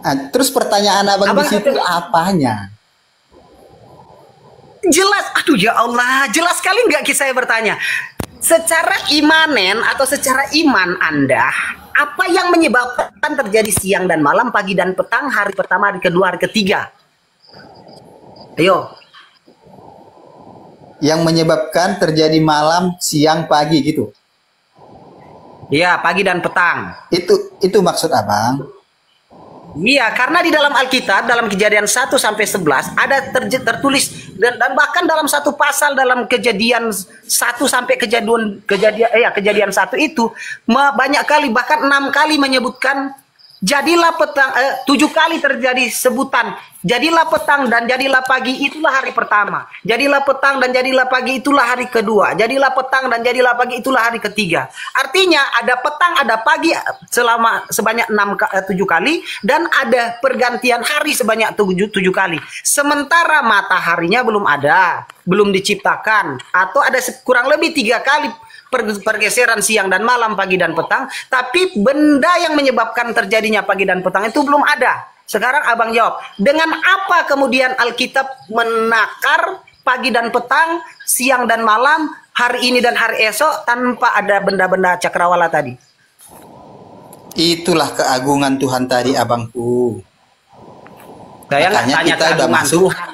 Terus pertanyaan abang di Abang situ apanya? jelas, aduh ya Allah, jelas sekali nggak saya bertanya. Secara imanen atau secara iman Anda, apa yang menyebabkan terjadi siang dan malam, pagi dan petang, hari pertama, hari kedua, hari ketiga? Ayo. Yang menyebabkan terjadi malam, siang, pagi gitu. Iya, pagi dan petang. Itu maksud abang. Iya, karena di dalam Alkitab, dalam Kejadian 1 sampai 11 ada tertulis dan bahkan dalam satu pasal dalam Kejadian 1 sampai kejadian 1 itu banyak kali, bahkan 6 kali menyebutkan jadilah petang, 7 kali terjadi sebutan jadilah petang dan jadilah pagi, itulah hari pertama. Jadilah petang dan jadilah pagi, itulah hari kedua. Jadilah petang dan jadilah pagi, itulah hari ketiga. Artinya ada petang, ada pagi sebanyak 7 kali, dan ada pergantian hari sebanyak 7 kali. Sementara mataharinya belum ada, belum diciptakan, atau ada kurang lebih 3 kali pergeseran siang dan malam, pagi dan petang, tapi benda yang menyebabkan terjadinya pagi dan petang itu belum ada. Sekarang abang jawab, dengan apa kemudian Alkitab menakar pagi dan petang, siang dan malam, hari ini dan hari esok tanpa ada benda-benda cakrawala tadi? Itulah keagungan Tuhan tadi abangku. Saya nggak tanya kita udah masuk. Tuhan.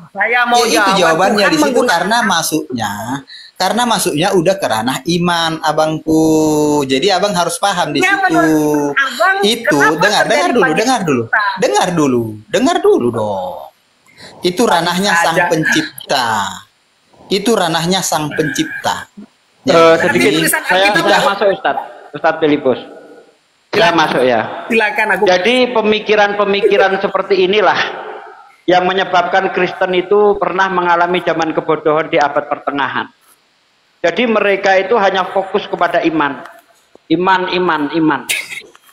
Saya mau itu jawab jawabannya Tuhan di situ karena masuknya udah ke ranah iman abangku. Jadi abang harus paham di situ. Itu dengar dulu dong. Itu ranahnya sang pencipta. Itu ranahnya sang pencipta. Sedikit saya tidak masuk Ustadz Filipus. Saya masuk ya. Silakan aku. Jadi pemikiran-pemikiran seperti inilah yang menyebabkan Kristen itu pernah mengalami zaman kebodohan di abad pertengahan. Jadi mereka itu hanya fokus kepada iman. Iman.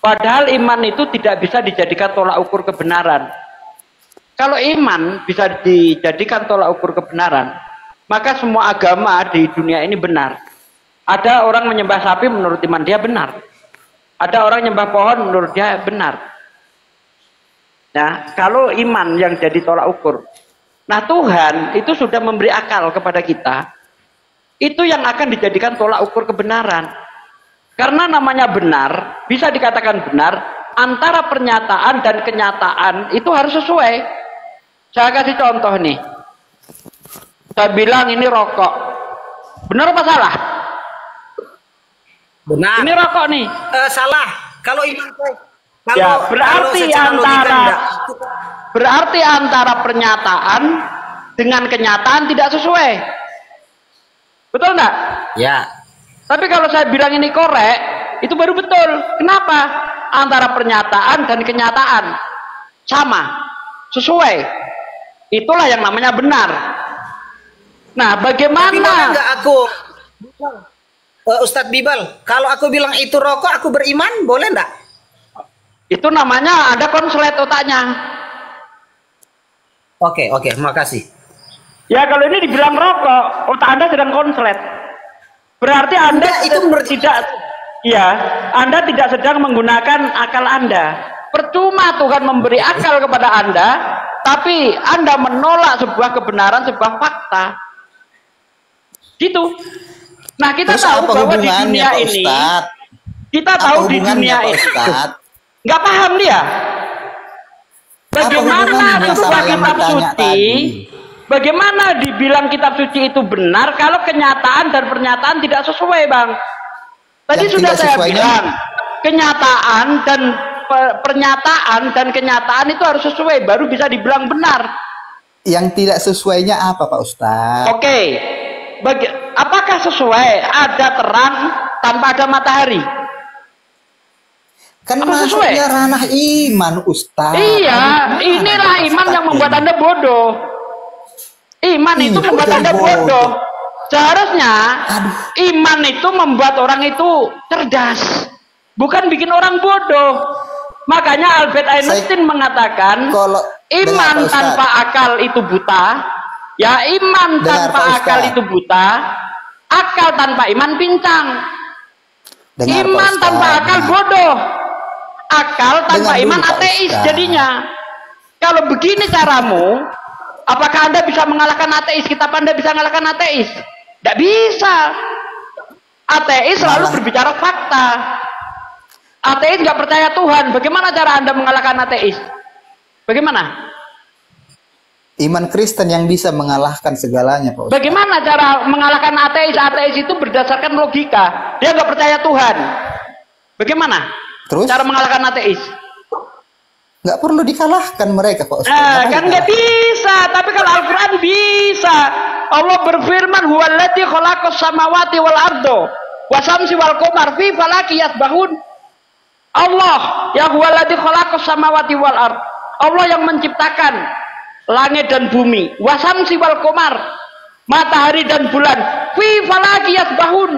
Padahal iman itu tidak bisa dijadikan tolak ukur kebenaran. Kalau iman bisa dijadikan tolak ukur kebenaran, maka semua agama di dunia ini benar. Ada orang menyembah sapi, menurut iman dia benar. Ada orang menyembah pohon, menurut dia benar. Nah, kalau iman yang jadi tolak ukur. Nah, Tuhan itu sudah memberi akal kepada kita. Itu yang akan dijadikan tolak ukur kebenaran. Karena namanya benar, bisa dikatakan benar, antara pernyataan dan kenyataan itu harus sesuai. Saya kasih contoh nih. Saya bilang ini rokok. Benar apa salah? Benar. Ini rokok nih. Salah. Kalau iman ya, berarti antara pernyataan dengan kenyataan tidak sesuai. Betul enggak? Ya. Tapi kalau saya bilang ini korek, itu baru betul. Kenapa? Antara pernyataan dan kenyataan sama, sesuai. Itulah yang namanya benar. Nah, bagaimana? Enggak aku, Ustadz Bibal, kalau aku bilang itu rokok, aku beriman, boleh enggak? Itu namanya ada konslet otaknya. Oke, makasih. Ya, kalau ini dibilang rokok, otak Anda sedang konslet. Berarti Anda Anda tidak sedang menggunakan akal Anda. Percuma Tuhan memberi akal kepada Anda, tapi Anda menolak sebuah kebenaran, sebuah fakta. Gitu. Nah, kita tahu bahwa di dunia ini, kita tahu di dunia ini, nggak paham dia. Bagaimana sebuah kitab suci, bagaimana dibilang kitab suci itu benar kalau kenyataan dan pernyataan tidak sesuai, Bang? Tadi sudah saya bilang, kenyataan dan pernyataan dan kenyataan itu harus sesuai, baru bisa dibilang benar. Yang tidak sesuainya apa, Pak Ustadz? Oke, apakah sesuai ada terang tanpa ada matahari? Kan masuknya ranah iman, Ustaz. Iya, inilah iman yang membuat Anda bodoh. Iman itu membuat Anda bodoh. Seharusnya iman itu membuat orang itu cerdas, bukan bikin orang bodoh. Makanya Albert Einstein mengatakan, iman tanpa akal itu buta. Ya, iman tanpa akal itu buta. Akal tanpa iman pincang. Iman tanpa akal bodoh. Akal tanpa Dengar iman dulu, Pak ateis Ustaz. jadinya. Kalau begini caramu, apakah Anda bisa mengalahkan ateis? Kitab Anda bisa mengalahkan ateis? Tidak bisa. Ateis selalu Malah- berbicara fakta. Ateis nggak percaya Tuhan. Bagaimana cara Anda mengalahkan ateis? Bagaimana? Iman Kristen yang bisa mengalahkan segalanya, Pak Ustaz. Bagaimana cara mengalahkan ateis? Ateis itu berdasarkan logika. Dia nggak percaya Tuhan. Bagaimana? Terus Cara mengalahkan ateis? nggak perlu dikalahkan mereka, Pak Ustaz. Nah, Jangan kan nggak bisa. Tapi kalau Al-Quran bisa. Allah berfirman, "Huwallazi khalaqas samawati wal ardo wasamsi wal qamar fi falaki yasbahun." Allah yang huwallazi khalaqas samawati wal ard. Allah yang menciptakan langit dan bumi, wasamsi wal qamar, matahari dan bulan, fi falaki yasbahun,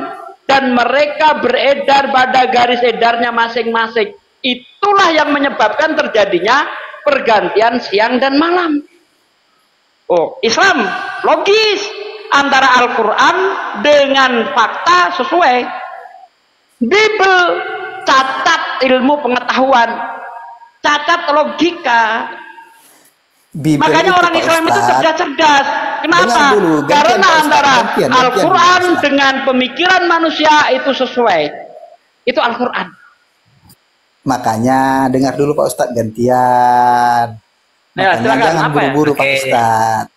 dan mereka beredar pada garis edarnya masing-masing. Itulah yang menyebabkan terjadinya pergantian siang dan malam. Oh, Islam logis antara Al-Quran dengan fakta sesuai. Bible catat ilmu pengetahuan, catat logika. Bible Makanya itu, orang Pak Islam itu Ustaz, cerdas-cerdas. Kenapa? Dengar dulu, gantian, Karena Pak Ustaz, antara gantian, Al-Quran Pak Ustaz. dengan pemikiran manusia itu sesuai. Itu Al-Quran. Makanya dengar dulu Pak Ustadz gantian. Ya, Makanya silakan. jangan Apa ya? buru-buru Pak Oke. Ustadz.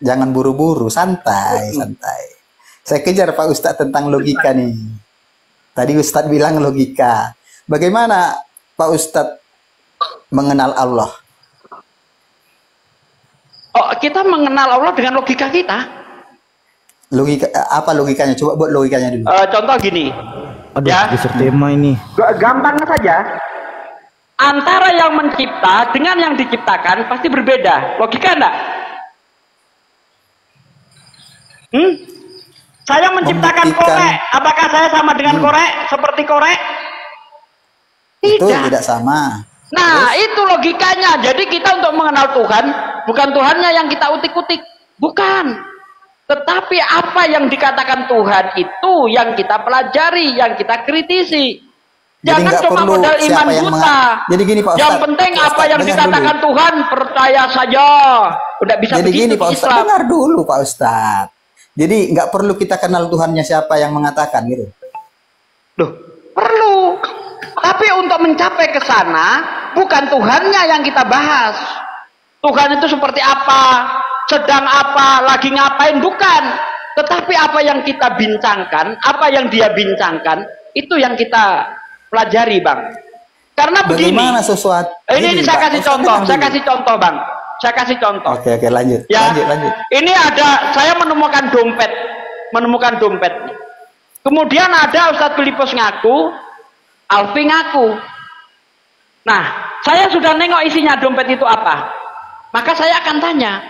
Jangan buru-buru, santai, santai. Saya kejar Pak Ustadz tentang logika nih. Tadi Ustadz bilang logika. Bagaimana Pak Ustadz mengenal Allah? Oh, kita mengenal Allah dengan logika kita. Logika apa logikanya? Coba buat logikanya dulu. Contoh gini. Aduh, Ya. geser tema ini. Gampang saja. Antara yang mencipta dengan yang diciptakan pasti berbeda. Logika enggak? Saya menciptakan Membuktikan. korek. Apakah saya sama dengan korek? Seperti korek? Itu Tidak. tidak sama. Nah, itu logikanya. Jadi kita untuk mengenal Tuhan, bukan Tuhannya yang kita utik-utik. Bukan. Tetapi apa yang dikatakan Tuhan itu yang kita pelajari, yang kita kritisi. Jadi Jangan nggak cuma perlu modal iman siapa yang buta. Jadi gini Pak Yang Ustadz, penting Pak apa Ustadz, yang dengar dikatakan dulu. Tuhan, percaya saja. Udah bisa Jadi begitu gini Pak di Ustadz, Islam. dengar dulu Pak Ustadz. Jadi nggak perlu kita kenal Tuhannya siapa yang mengatakan gitu. Loh, perlu. Tapi untuk mencapai ke sana, bukan Tuhannya yang kita bahas. Tuhan itu seperti apa, sedang apa, lagi ngapain, bukan. Tetapi apa yang kita bincangkan, apa yang dia bincangkan, itu yang kita pelajari, Bang. Karena begini. Bagaimana sesuatu? Ini Gini, saya Pak, kasih Ustadz, contoh, dengar saya dulu. kasih contoh, Bang. Saya kasih contoh. Oke, lanjut. Ya, Lanjut. ini ada, saya menemukan dompet. Kemudian ada Ustadz Filipus ngaku, Alfi ngaku. Nah, saya sudah nengok isinya dompet itu apa. Maka saya akan tanya,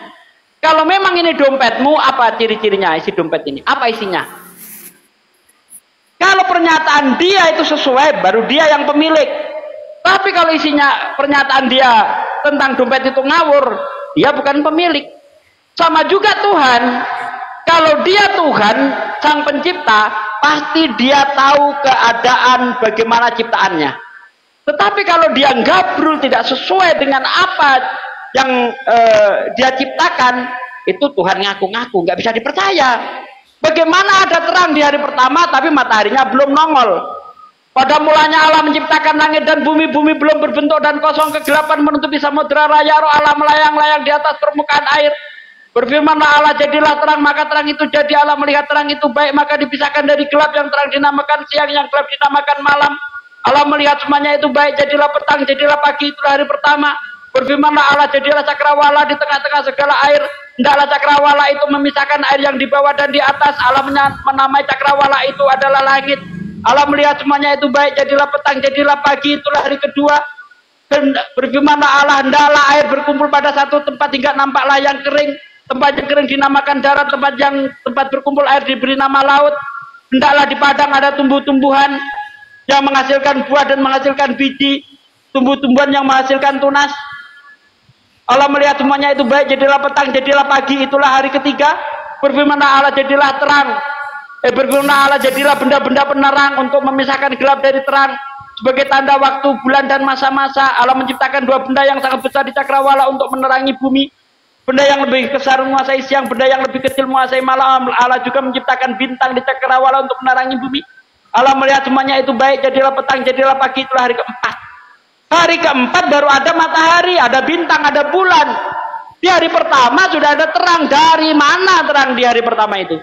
kalau memang ini dompetmu, apa ciri-cirinya isi dompet ini? Apa isinya? Kalau pernyataan dia itu sesuai, baru dia yang pemilik. Tapi kalau isinya pernyataan dia tentang dompet itu ngawur, dia bukan pemilik. Sama juga Tuhan. Kalau dia Tuhan, sang pencipta, pasti dia tahu keadaan bagaimana ciptaannya. Tetapi kalau dia gabrul tidak sesuai dengan apa yang dia ciptakan, itu Tuhan ngaku-ngaku, nggak bisa dipercaya. Bagaimana ada terang di hari pertama, tapi mataharinya belum nongol. Pada mulanya Allah menciptakan langit dan bumi, bumi belum berbentuk dan kosong, kegelapan menutupi samudera raya, roh Allah melayang-layang di atas permukaan air. Berfirmanlah Allah, jadilah terang, maka terang itu jadi. Allah melihat terang itu baik, maka dipisahkan dari gelap. Yang terang dinamakan siang, yang gelap dinamakan malam. Allah melihat semuanya itu baik, jadilah petang, jadilah pagi, itulah hari pertama. Berfirmanlah Allah, jadilah cakrawala di tengah-tengah segala air. Hendaklah cakrawala itu memisahkan air yang di bawah dan di atas. Allah menamai cakrawala itu adalah langit. Allah melihat semuanya itu baik, jadilah petang, jadilah pagi, itulah hari kedua. Berfirmanlah Allah, hendaklah air berkumpul pada satu tempat hingga nampaklah yang kering. Tempat yang kering dinamakan darat, tempat berkumpul air diberi nama laut. Hendaklah di padang ada tumbuh-tumbuhan yang menghasilkan buah dan menghasilkan biji, tumbuh-tumbuhan yang menghasilkan tunas. Allah melihat semuanya itu baik, jadilah petang, jadilah pagi, itulah hari ketiga. Berfirmanlah Allah, jadilah terang. Berfirmanlah Allah, jadilah benda-benda penerang untuk memisahkan gelap dari terang. sebagai tanda waktu, bulan, dan masa-masa. Allah menciptakan dua benda yang sangat besar di cakrawala untuk menerangi bumi. Benda yang lebih besar menguasai siang, benda yang lebih kecil menguasai malam. Allah juga menciptakan bintang di cakrawala untuk menerangi bumi. Allah melihat semuanya itu baik, jadilah petang, jadilah pagi, itulah hari keempat. Hari keempat baru ada matahari, ada bintang, ada bulan. Di hari pertama sudah ada terang. Dari mana terang di hari pertama itu?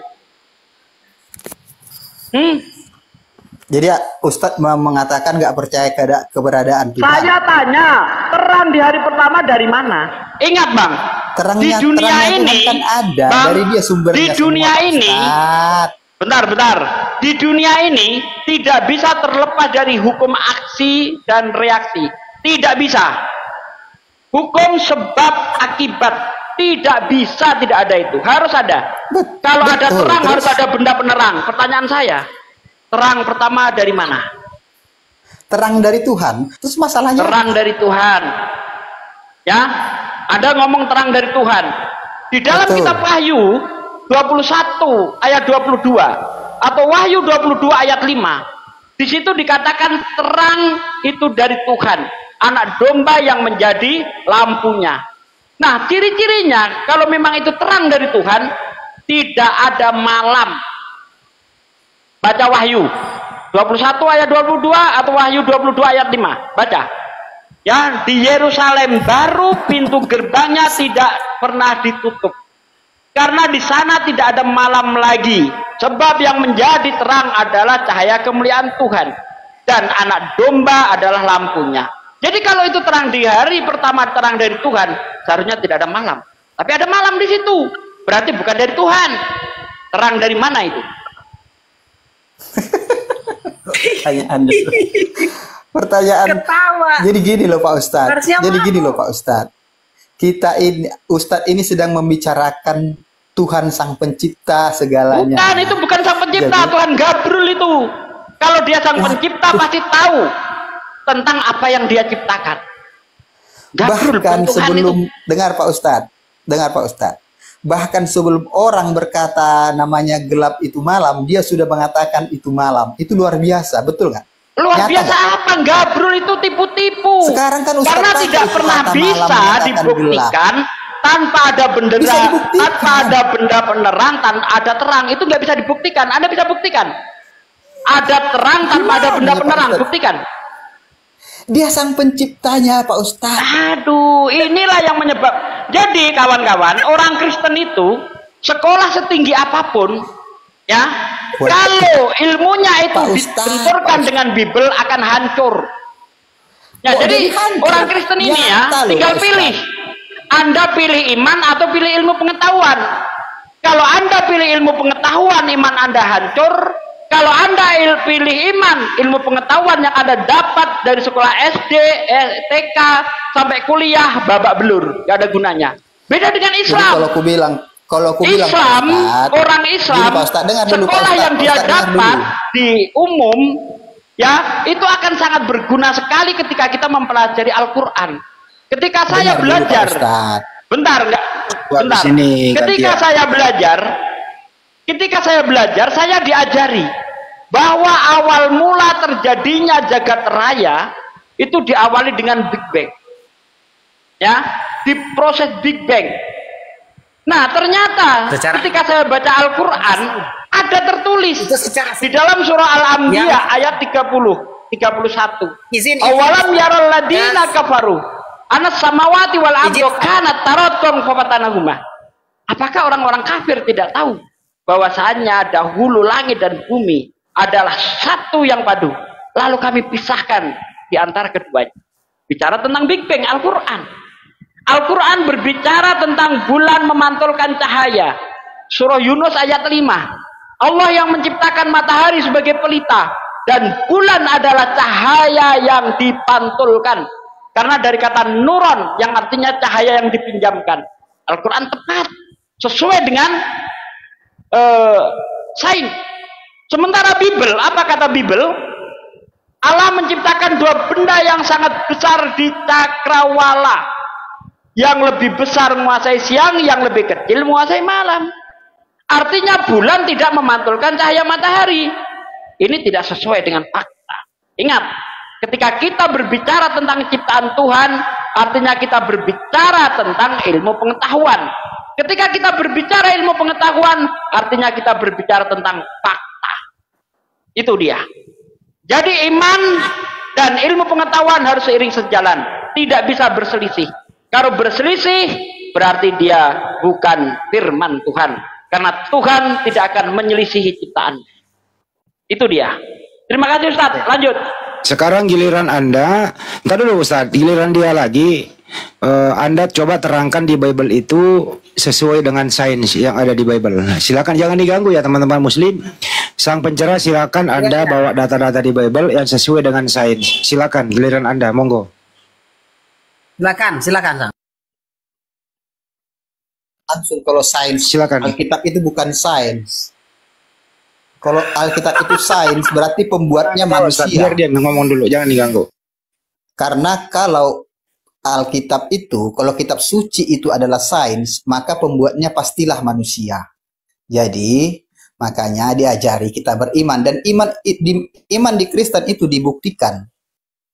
Jadi Ustadz mengatakan nggak percaya keberadaan Tuhan. Saya tanya, terang di hari pertama dari mana? Ingat bang, Terangnya, di dunia terangnya ini Tuhan kan ada, bang, dari dia sumbernya. di dunia semua, ini, Ustadz. bentar, di dunia ini tidak bisa terlepas dari hukum aksi dan reaksi. Tidak bisa. Hukum sebab akibat tidak bisa, tidak ada itu. Harus ada. Kalau ada terang harus ada benda penerang. Pertanyaan saya, terang pertama dari mana? Terang dari Tuhan. Terus masalahnya Terang dari Tuhan. Ya, ada ngomong terang dari Tuhan. Di dalam Betul. kitab Wahyu 21 ayat 22 atau Wahyu 22 ayat 5. Di situ dikatakan terang itu dari Tuhan, anak domba yang menjadi lampunya. Nah, ciri-cirinya kalau memang itu terang dari Tuhan, tidak ada malam. Baca Wahyu 21 ayat 22 atau Wahyu 22 ayat 5. Baca. Ya, di Yerusalem baru pintu gerbangnya tidak pernah ditutup. Karena di sana tidak ada malam lagi. Sebab yang menjadi terang adalah cahaya kemuliaan Tuhan. Dan anak domba adalah lampunya. Jadi kalau itu terang di hari pertama, terang dari Tuhan, seharusnya tidak ada malam. Tapi ada malam di situ. Berarti bukan dari Tuhan. Terang dari mana itu? pertanyaan. Ketawa. Jadi gini loh Pak Ustadz. Harusnya Jadi mau. gini loh Pak Ustadz. Kita ini, Ustadz ini sedang membicarakan Tuhan Sang Pencipta segalanya. Bukan, itu bukan Sang Pencipta. Jadi- Tuhan Gabriel itu. Kalau dia Sang Pencipta pasti tahu tentang apa yang dia ciptakan. Gabriel Bahkan bukan Tuhan sebelum itu. dengar Pak Ustadz, bahkan sebelum orang berkata namanya gelap itu malam, dia sudah mengatakan itu malam. Itu luar biasa, betul nggak? Luar Nyata biasa nggak? apa? Gabriel itu tipu-tipu. Sekarang kan Ustaz karena pakai tidak itu pernah kata malam bisa mengatakan dibuktikan tanpa ada benda, Bisa dibuktikan. tanpa ada benda penerang, tanpa ada terang, itu nggak bisa dibuktikan. Anda bisa buktikan. Ada terang tanpa ada benda Gimana, Pak penerang, Ustaz? buktikan. Dia Sang Penciptanya Pak Ustadz. Aduh, inilah yang menyebab. Jadi kawan-kawan, orang Kristen itu sekolah setinggi apapun, ya, Wah. kalau ilmunya itu Pak Ustadz, dibenturkan dengan Bible akan hancur. Ya, Kok jadi jadi hancur? orang Kristen ini ya, Nyata loh, tinggal Pak pilih. Ustadz. Anda pilih iman atau pilih ilmu pengetahuan. Kalau Anda pilih ilmu pengetahuan, iman Anda hancur. Kalau Anda pilih iman, ilmu pengetahuan yang Anda dapat dari sekolah SD, TK, sampai kuliah, babak belur, gak ada gunanya. Beda dengan Jadi Islam. kalau aku bilang Islam, Pak Ustadz, orang Islam, gini, Pak Ustadz, dengar dulu, Pak sekolah Ustadz, yang Pak dia Ustadz, dengar dapat dulu. di umum, ya, itu akan sangat berguna sekali ketika kita mempelajari Al-Quran. Ketika saya Dengar dulu, belajar, Pak Ustadz. bentar, enggak, Wah, bentar. di sini Ketika gantian. saya belajar, saya diajari bahwa awal mula terjadinya jagat raya itu diawali dengan Big Bang. Ya, di proses Big Bang. Nah, ternyata ketika saya baca Al-Quran, ada tertulis Itu secara di dalam surah Al-Anbiya Yang- ayat 31. izin. Awalam yaral ladina kafaru anas samawati wal ardu Izin. kanat taratun fafatanahuma. Apakah orang-orang kafir tidak tahu bahwasanya dahulu langit dan bumi adalah satu yang padu, lalu kami pisahkan di antara keduanya. Bicara tentang Big Bang, Al-Quran. Al-Quran berbicara tentang bulan memantulkan cahaya. Surah Yunus ayat 5. Allah yang menciptakan matahari sebagai pelita dan bulan adalah cahaya yang dipantulkan. Karena dari kata nuron yang artinya cahaya yang dipinjamkan. Al-Quran tepat sesuai dengan sains. Sementara Bible, apa kata Bible? Allah menciptakan dua benda yang sangat besar di cakrawala. Yang lebih besar menguasai siang, yang lebih kecil menguasai malam. Artinya bulan tidak memantulkan cahaya matahari. Ini tidak sesuai dengan fakta. Ingat, Ketika kita berbicara tentang ciptaan Tuhan, artinya kita berbicara tentang ilmu pengetahuan. Ketika kita berbicara ilmu pengetahuan, artinya kita berbicara tentang fakta. Itu dia. Jadi iman dan ilmu pengetahuan harus seiring sejalan. Tidak bisa berselisih. Kalau berselisih, berarti dia bukan firman Tuhan. Karena Tuhan tidak akan menyelisihi ciptaan. Itu dia. Terima kasih Ustaz. Lanjut. Sekarang giliran Anda, entar dulu Ustaz, giliran dia lagi. Anda coba terangkan di Bible itu sesuai dengan sains yang ada di Bible. Nah, silakan jangan diganggu ya teman-teman Muslim. Sang pencerah silakan Anda bawa data-data di Bible yang sesuai dengan sains. Silakan giliran Anda, monggo. Silakan. Langsung kalau sains, Silakan. Alkitab itu bukan sains. Kalau Alkitab itu sains, berarti pembuatnya Ustaz, manusia. biar dia ngomong dulu, jangan diganggu. Karena kalau Alkitab itu, kalau kitab suci itu adalah sains, maka pembuatnya pastilah manusia. Jadi, makanya diajari kita beriman. Dan iman di Kristen itu dibuktikan.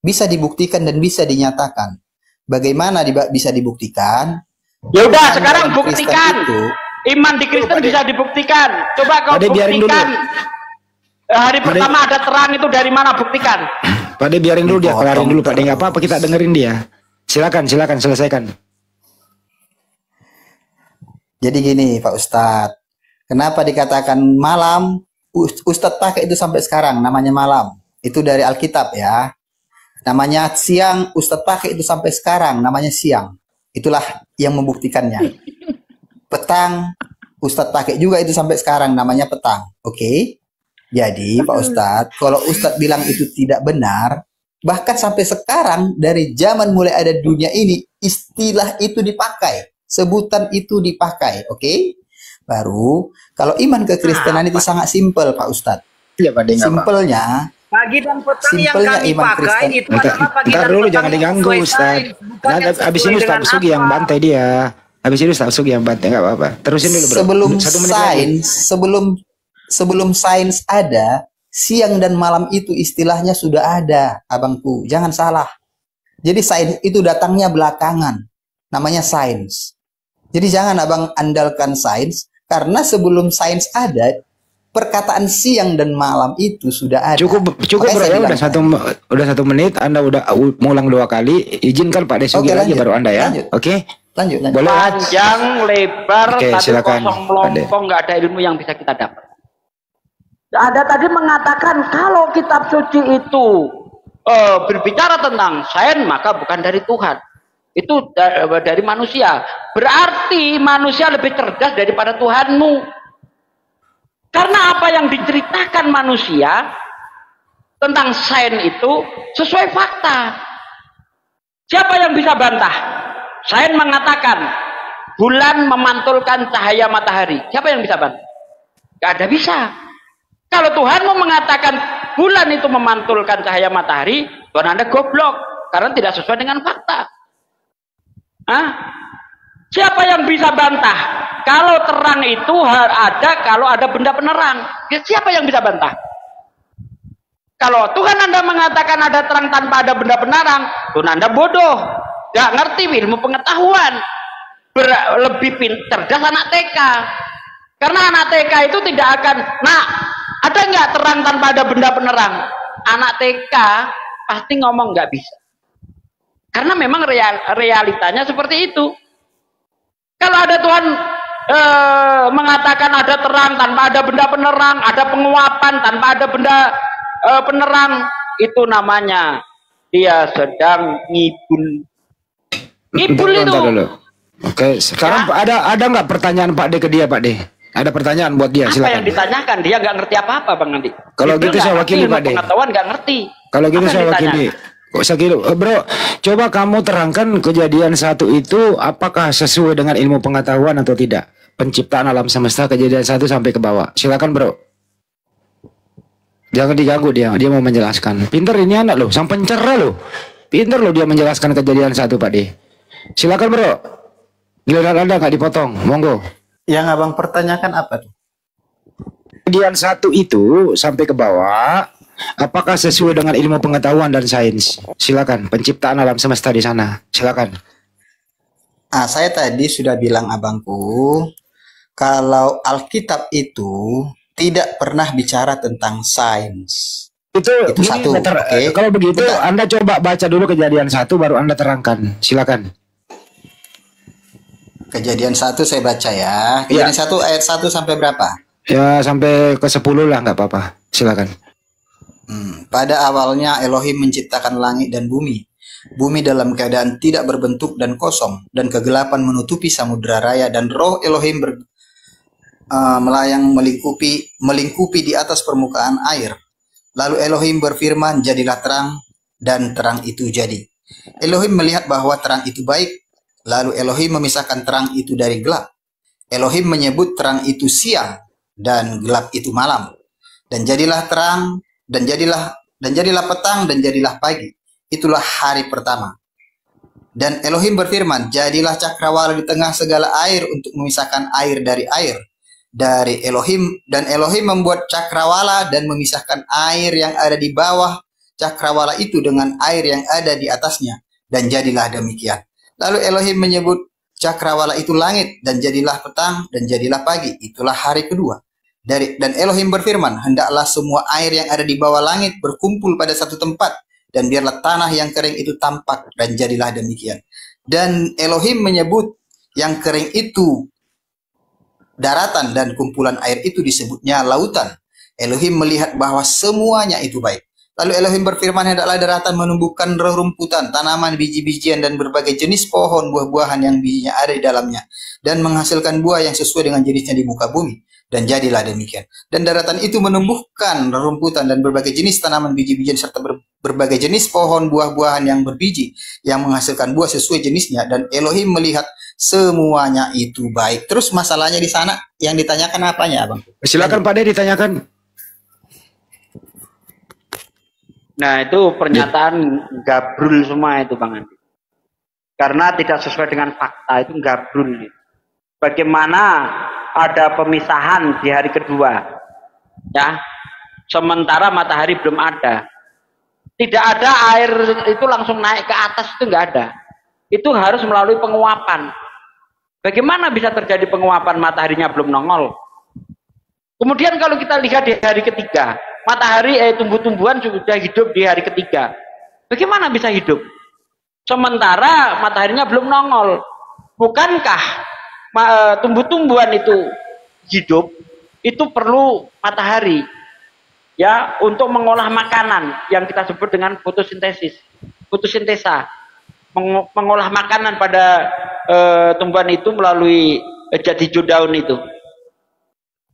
Bisa dibuktikan dan bisa dinyatakan. Bagaimana bisa dibuktikan? Ya udah, Iman sekarang dalam Kristen buktikan. itu, Iman di Kristen bisa dibuktikan. Coba kau Pade, biarin buktikan. Hari Pade. pertama ada terang itu dari mana? Buktikan. Pak De biarin dulu dia Dipotong kelarin dulu Pak De, terus. nggak apa-apa kita dengerin dia. Silakan selesaikan. jadi gini Pak Ustadz, kenapa dikatakan malam? Ustadz pakai itu sampai sekarang, namanya malam. Itu dari Alkitab ya. Namanya siang, Ustadz pakai itu sampai sekarang, namanya siang. Itulah yang membuktikannya. Petang, Ustadz pakai juga itu sampai sekarang, namanya petang. Oke? Jadi Pak Ustadz, kalau Ustadz bilang itu tidak benar, bahkan sampai sekarang dari zaman mulai ada dunia ini, istilah itu dipakai, sebutan itu dipakai. Oke? Baru, kalau iman kekristenan itu sangat simpel Pak Ustadz. Iya Pak De, nggak apa-apa. Simpelnya, Pagi dan petang yang Simpelnya kami iman pakai Kristen. itu adalah pagi Ntar dan dulu petang jangan diganggu sesuai Ustaz. sains, bukan Nah, yang abis sesuai ini Ustaz dengan Sugi yang apa. bantai dia. Habis ini Ustaz Sugi yang bantai, nggak apa-apa. Terusin dulu bro. sebelum 1 menit lagi. sains, sebelum sains ada, siang dan malam itu istilahnya sudah ada, abangku. Jangan salah. Jadi sains itu datangnya belakangan. Namanya sains. Jadi jangan abang andalkan sains, karena sebelum sains ada, perkataan siang dan malam itu sudah ada. Cukup Makanya bro saya ya, bilang, udah 1 menit. Anda udah ngulang 2 kali. Izinkan Pak De Sugi Oke, lagi lanjut. baru Anda ya. Lanjut. Oke. lanjut. Boleh. Panjang, lebar, Oke, tapi silakan, kosong Pak melompong, nggak ada ilmu yang bisa kita dapat. Ada tadi mengatakan kalau kitab suci itu berbicara tentang sains, maka bukan dari Tuhan. Itu dari manusia. Berarti manusia lebih cerdas daripada Tuhanmu. Karena apa yang diceritakan manusia tentang sains itu sesuai fakta. Siapa yang bisa bantah? Sains mengatakan bulan memantulkan cahaya matahari. Siapa yang bisa bantah? Gak ada bisa. Kalau Tuhanmu mengatakan bulan itu memantulkan cahaya matahari, Tuhan Anda goblok karena tidak sesuai dengan fakta. Hah? Siapa yang bisa bantah? Kalau terang itu ada kalau ada benda penerang. Siapa yang bisa bantah? Kalau Tuhan Anda mengatakan ada terang tanpa ada benda penerang, Tuhan Anda bodoh. Gak ngerti ilmu pengetahuan. Lebih cerdas anak TK. Karena anak TK itu tidak akan, ada nggak terang tanpa ada benda penerang? Anak TK pasti ngomong nggak bisa. Karena memang realitanya seperti itu. Kalau ada Tuhan mengatakan ada terang tanpa ada benda penerang, ada penguapan tanpa ada benda penerang, itu namanya dia sedang ngibul. Ngibul Bentar, itu. bentar dulu. Oke, sekarang ada nggak pertanyaan Pak De ke dia Pak De? Ada pertanyaan buat dia, Apa silakan. yang ditanyakan? Dia nggak ngerti apa-apa Bang Andi. Kalau Dia gitu nggak saya ngerti wakili, ilmu Pak De. Pengetahuan nggak ngerti. Kalau gitu Apa yang saya wakili. ditanyakan? Kok saya kira, bro, coba kamu terangkan kejadian 1 itu apakah sesuai dengan ilmu pengetahuan atau tidak? Penciptaan alam semesta kejadian 1 sampai ke bawah. Silakan bro. Jangan diganggu dia mau menjelaskan. Pinter ini anak loh, sang pencerah loh. Pinter loh dia menjelaskan kejadian 1 Pak De. Silakan bro. Giliran Anda nggak dipotong, monggo. Yang abang pertanyakan apa tuh? Kejadian 1 itu sampai ke bawah apakah sesuai dengan ilmu pengetahuan dan sains? Silakan, penciptaan alam semesta di sana. Silakan. Saya tadi sudah bilang abangku, kalau Alkitab itu tidak pernah bicara tentang sains. Itu gini, satu. Oke. Kalau begitu, Bentar. Anda coba baca dulu Kejadian 1, baru Anda terangkan. Silakan. Kejadian 1 saya baca ya. Kejadian 1 ayat 1 sampai berapa? Ya, sampai ke 10 lah, nggak apa-apa. Silakan. Pada awalnya Elohim menciptakan langit dan bumi. Bumi dalam keadaan tidak berbentuk dan kosong, dan kegelapan menutupi samudera raya, dan roh Elohim melayang melingkupi di atas permukaan air. Lalu Elohim berfirman, jadilah terang, dan terang itu jadi. Elohim melihat bahwa terang itu baik, lalu Elohim memisahkan terang itu dari gelap. Elohim menyebut terang itu siang, dan gelap itu malam. Dan jadilah terang, dan jadilah petang, dan jadilah pagi. Itulah hari pertama. Dan Elohim berfirman, jadilah cakrawala di tengah segala air untuk memisahkan air dari air. Dari Elohim, dan Elohim membuat cakrawala dan memisahkan air yang ada di bawah cakrawala itu dengan air yang ada di atasnya, dan jadilah demikian. Lalu Elohim menyebut cakrawala itu langit, dan jadilah petang, dan jadilah pagi. Itulah hari kedua. Dan Elohim berfirman, hendaklah semua air yang ada di bawah langit berkumpul pada satu tempat, dan biarlah tanah yang kering itu tampak, dan jadilah demikian. Dan Elohim menyebut yang kering itu daratan, dan kumpulan air itu disebutnya lautan. Elohim melihat bahwa semuanya itu baik. Lalu Elohim berfirman, hendaklah daratan menumbuhkan rerumputan, tanaman, biji-bijian, dan berbagai jenis pohon buah-buahan yang bijinya ada di dalamnya, dan menghasilkan buah yang sesuai dengan jenisnya di muka bumi. Dan jadilah demikian. Dan daratan itu menumbuhkan rerumputan dan berbagai jenis tanaman, biji-bijian, serta berbagai jenis pohon buah-buahan yang berbiji, yang menghasilkan buah sesuai jenisnya. Dan Elohim melihat semuanya itu baik. Terus masalahnya di sana yang ditanyakan apanya, Abang? Silakan Pak De ditanyakan. Nah, itu pernyataan gabrul semua itu Bang Andi. Karena tidak sesuai dengan fakta, itu gabrul. Bagaimana ada pemisahan di hari kedua, ya, sementara matahari belum ada. Tidak ada air itu langsung naik ke atas, itu nggak ada. Itu harus melalui penguapan. Bagaimana bisa terjadi penguapan, mataharinya belum nongol? Kemudian kalau kita lihat di hari ketiga, matahari tumbuh-tumbuhan sudah hidup di hari ketiga. Bagaimana bisa hidup? Sementara mataharinya belum nongol. Bukankah tumbuh-tumbuhan itu hidup, itu perlu matahari, ya, untuk mengolah makanan yang kita sebut dengan fotosintesa, mengolah makanan pada tumbuhan itu melalui zat hijau daun itu.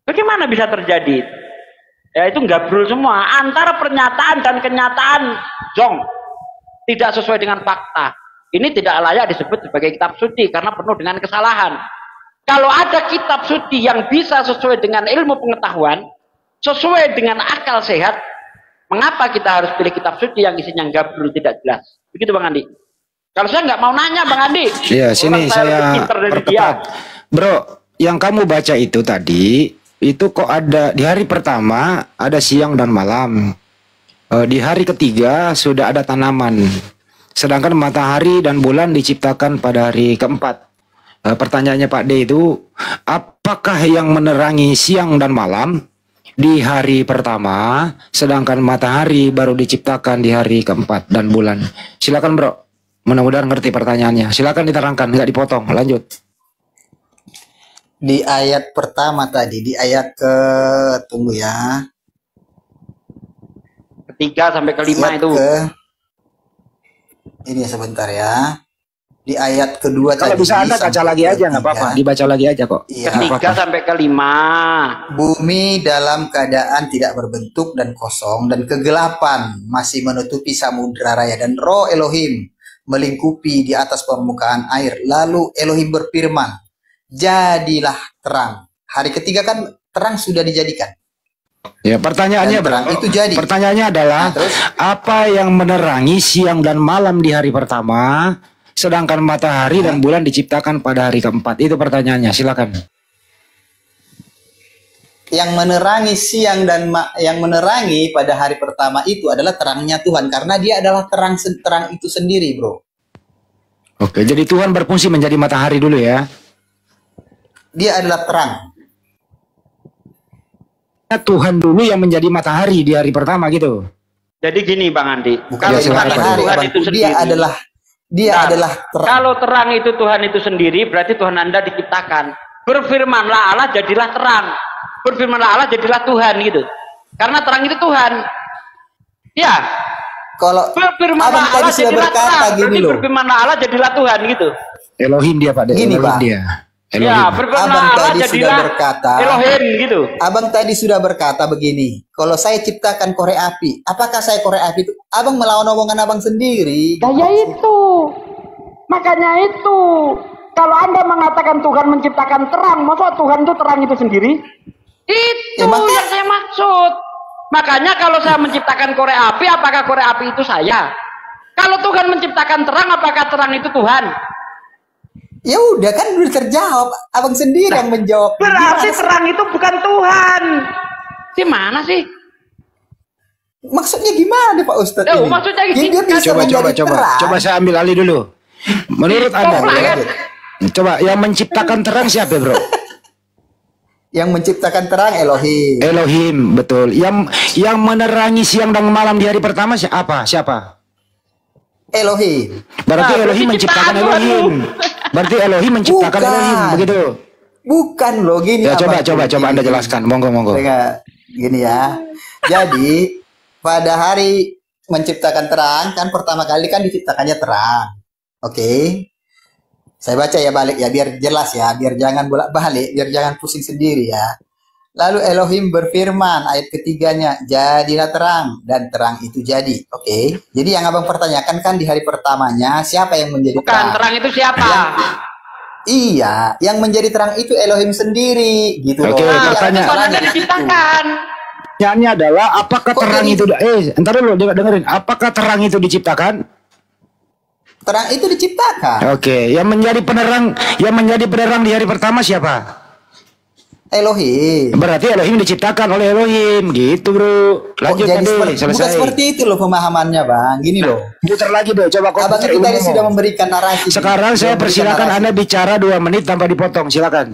Bagaimana bisa terjadi? Ya, itu gabrul semua. Antara pernyataan dan kenyataan jong, tidak sesuai dengan fakta. Ini tidak layak disebut sebagai kitab suci karena penuh dengan kesalahan. Kalau ada kitab suci yang bisa sesuai dengan ilmu pengetahuan, sesuai dengan akal sehat, mengapa kita harus pilih kitab suci yang isinya gabrul, tidak jelas? Begitu Bang Andi. Kalau saya nggak mau nanya Bang Andi. Iya, sini saya perketat. Bro, yang kamu baca itu tadi, itu kok ada di hari pertama ada siang dan malam. Di hari ketiga sudah ada tanaman. Sedangkan matahari dan bulan diciptakan pada hari keempat. Pertanyaannya Pak D itu, apakah yang menerangi siang dan malam di hari pertama, sedangkan matahari baru diciptakan di hari keempat dan bulan? Silakan Bro, mudah-mudahan ngerti pertanyaannya. Silakan diterangkan, nggak dipotong. Lanjut. Di ayat pertama tadi, di ayat tunggu ya, ketiga sampai kelima ayat itu. Ini sebentar ya. Di ayat kedua kalau tadi. bisa Anda baca lagi aja, nggak apa-apa. Dibaca lagi aja kok. Iya. Ketiga sampai kelima. Bumi dalam keadaan tidak berbentuk dan kosong, dan kegelapan masih menutupi samudera raya, dan roh Elohim melingkupi di atas permukaan air. Lalu Elohim berfirman, jadilah terang. Hari ketiga kan terang sudah dijadikan. Ya, pertanyaannya terang itu jadi. Pertanyaannya adalah, terus, apa yang menerangi siang dan malam di hari pertama, sedangkan matahari dan bulan diciptakan pada hari keempat? Itu pertanyaannya. Silakan. yang menerangi siang dan yang menerangi pada hari pertama itu adalah terangnya Tuhan, karena dia adalah terang itu sendiri, bro. Oke, jadi Tuhan berfungsi menjadi matahari dulu ya. Dia adalah terang. Tuhan dulu yang menjadi matahari di hari pertama gitu. Jadi gini Bang Andi, Bukan kalau jadi terang itu matahari, Tuhan Abang. itu sendiri. Dia Nah, adalah terang. kalau terang itu Tuhan itu sendiri, berarti Tuhan Anda diciptakan. Berfirmanlah Allah, jadilah terang. Berfirmanlah Allah, jadilah Tuhan gitu. Karena terang itu Tuhan. Ya. Kalau Berfirmanlah Abang tadi Allah, sudah jadilah berkata terang. gini Berarti loh. berfirmanlah Allah, jadilah Tuhan gitu. Elohim dia Pak. Gini, Elohim Pak. dia. Ya, Elohim. berfirmanlah Abang Allah, tadi sudah jadilah berkata. Elohim gitu. Abang tadi sudah berkata begini, kalau saya ciptakan korek api, apakah saya korek api itu? Abang melawan omongan abang sendiri. Ya itu. Makanya itu. Kalau Anda mengatakan Tuhan menciptakan terang, masa Tuhan itu terang itu sendiri? Itu Ya, yang saya maksud. Makanya kalau saya menciptakan korek api, apakah korek api itu saya? Kalau Tuhan menciptakan terang, apakah terang itu Tuhan? Ya udah kan udah terjawab. Abang sendiri yang menjawab. Berarti Gimana sih? terang itu bukan Tuhan. Gimana sih? Maksudnya gimana Pak Ustadz Oh, ini? maksudnya Jadi gini, dia bisa Coba menjadi terang. Coba saya ambil alih dulu. Menurut Anda, Coba, bro, kan? coba yang menciptakan terang siapa, bro? Yang menciptakan terang Elohim. Elohim, betul. Yang menerangi siang dan malam di hari pertama siapa? Siapa? Elohim. Berarti Nah, Elohim berarti menciptakan ciptaan Elohim. Berarti Elohim menciptakan Bukan. Elohim, begitu. Bukan loh gini. Ya coba Abang. Anda jelaskan. Monggo. Dengar, gini ya. Jadi pada hari menciptakan terang kan pertama kali kan diciptakannya terang. Oke. Saya baca ya balik ya biar jelas ya, biar jangan bolak-balik, biar jangan pusing sendiri ya. Lalu Elohim berfirman ayat ketiganya, jadilah terang dan terang itu jadi. Oke. Jadi yang abang pertanyakan kan di hari pertamanya siapa yang menjadi Bukan, terang? terang itu siapa? Iya, yang menjadi terang itu Elohim sendiri gitu Oke, loh. Nah, pertanyaan. Tuhan Anda diciptakan. Pertanyaannya adalah apakah Kok terang jadi- itu entar dulu dengerin. Apakah terang itu diciptakan? Terang itu diciptakan. Oke, yang menjadi penerang di hari pertama siapa? Elohim. Berarti Elohim diciptakan oleh Elohim, gitu bro. Lanjut Kok jadi tadi, bukan selesai. seperti itu loh pemahamannya bang. Gini loh. Putar lagi deh, coba Abang komputer itu tadi ilmu. sudah memberikan narasi. Sekarang saya Sudah memberikan persilakan narasi. Anda bicara 2 menit tanpa dipotong, silakan.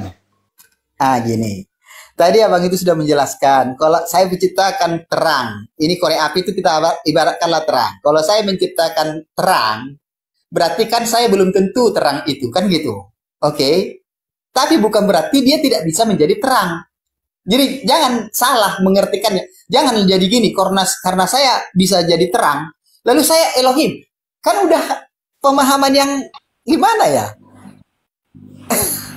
Gini. Tadi abang itu sudah menjelaskan. Kalau saya menciptakan terang, ini korek api itu kita ibaratkanlah terang. Kalau saya menciptakan terang, berarti kan saya belum tentu terang itu, kan gitu. Oke. Tapi bukan berarti dia tidak bisa menjadi terang. Jadi jangan salah mengertikannya. Jangan jadi gini, karena saya bisa jadi terang, lalu saya Elohim. Kan udah pemahaman yang gimana ya?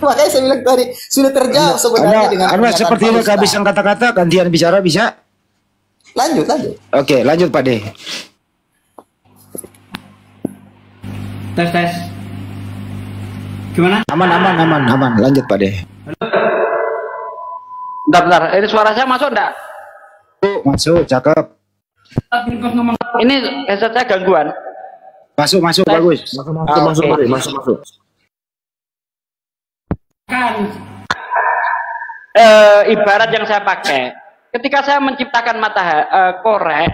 Makanya saya bilang tadi sudah terjawab sebenarnya dengan Anda pernyataan seperti Pak ini Ustaz. kehabisan kata-kata, gantian bicara bisa? Lanjut. Oke, lanjut Pak De. Tes. Gimana? Aman. Lanjut Pak De. Bentar. Ini suara saya masuk enggak? Masuk, cakep. Ini headset saya gangguan. Masuk, bagus. Masuk. Kan Ibarat yang saya pakai. Ketika saya menciptakan matahari, korek,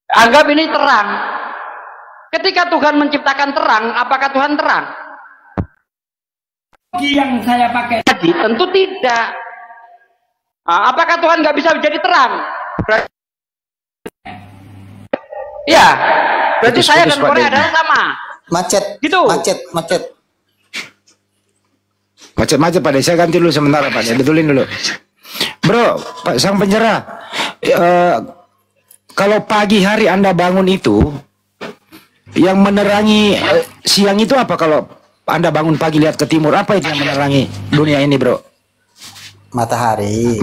anggap ini terang. Ketika Tuhan menciptakan terang, apakah Tuhan terang? yang saya pakai Jadi tentu tidak. Apakah Tuhan nggak bisa menjadi terang? Ya, berarti Putus, saya putus, dan Pak korek Denny. adalah sama. Macet. Gitu. Macet Pak De, saya ganti dulu sementara Pak De, betulin dulu. Bro, Pak sang penjara, kalau pagi hari Anda bangun itu, yang menerangi siang itu apa? Kalau Anda bangun pagi lihat ke timur, apa itu yang menerangi dunia ini, bro? Matahari.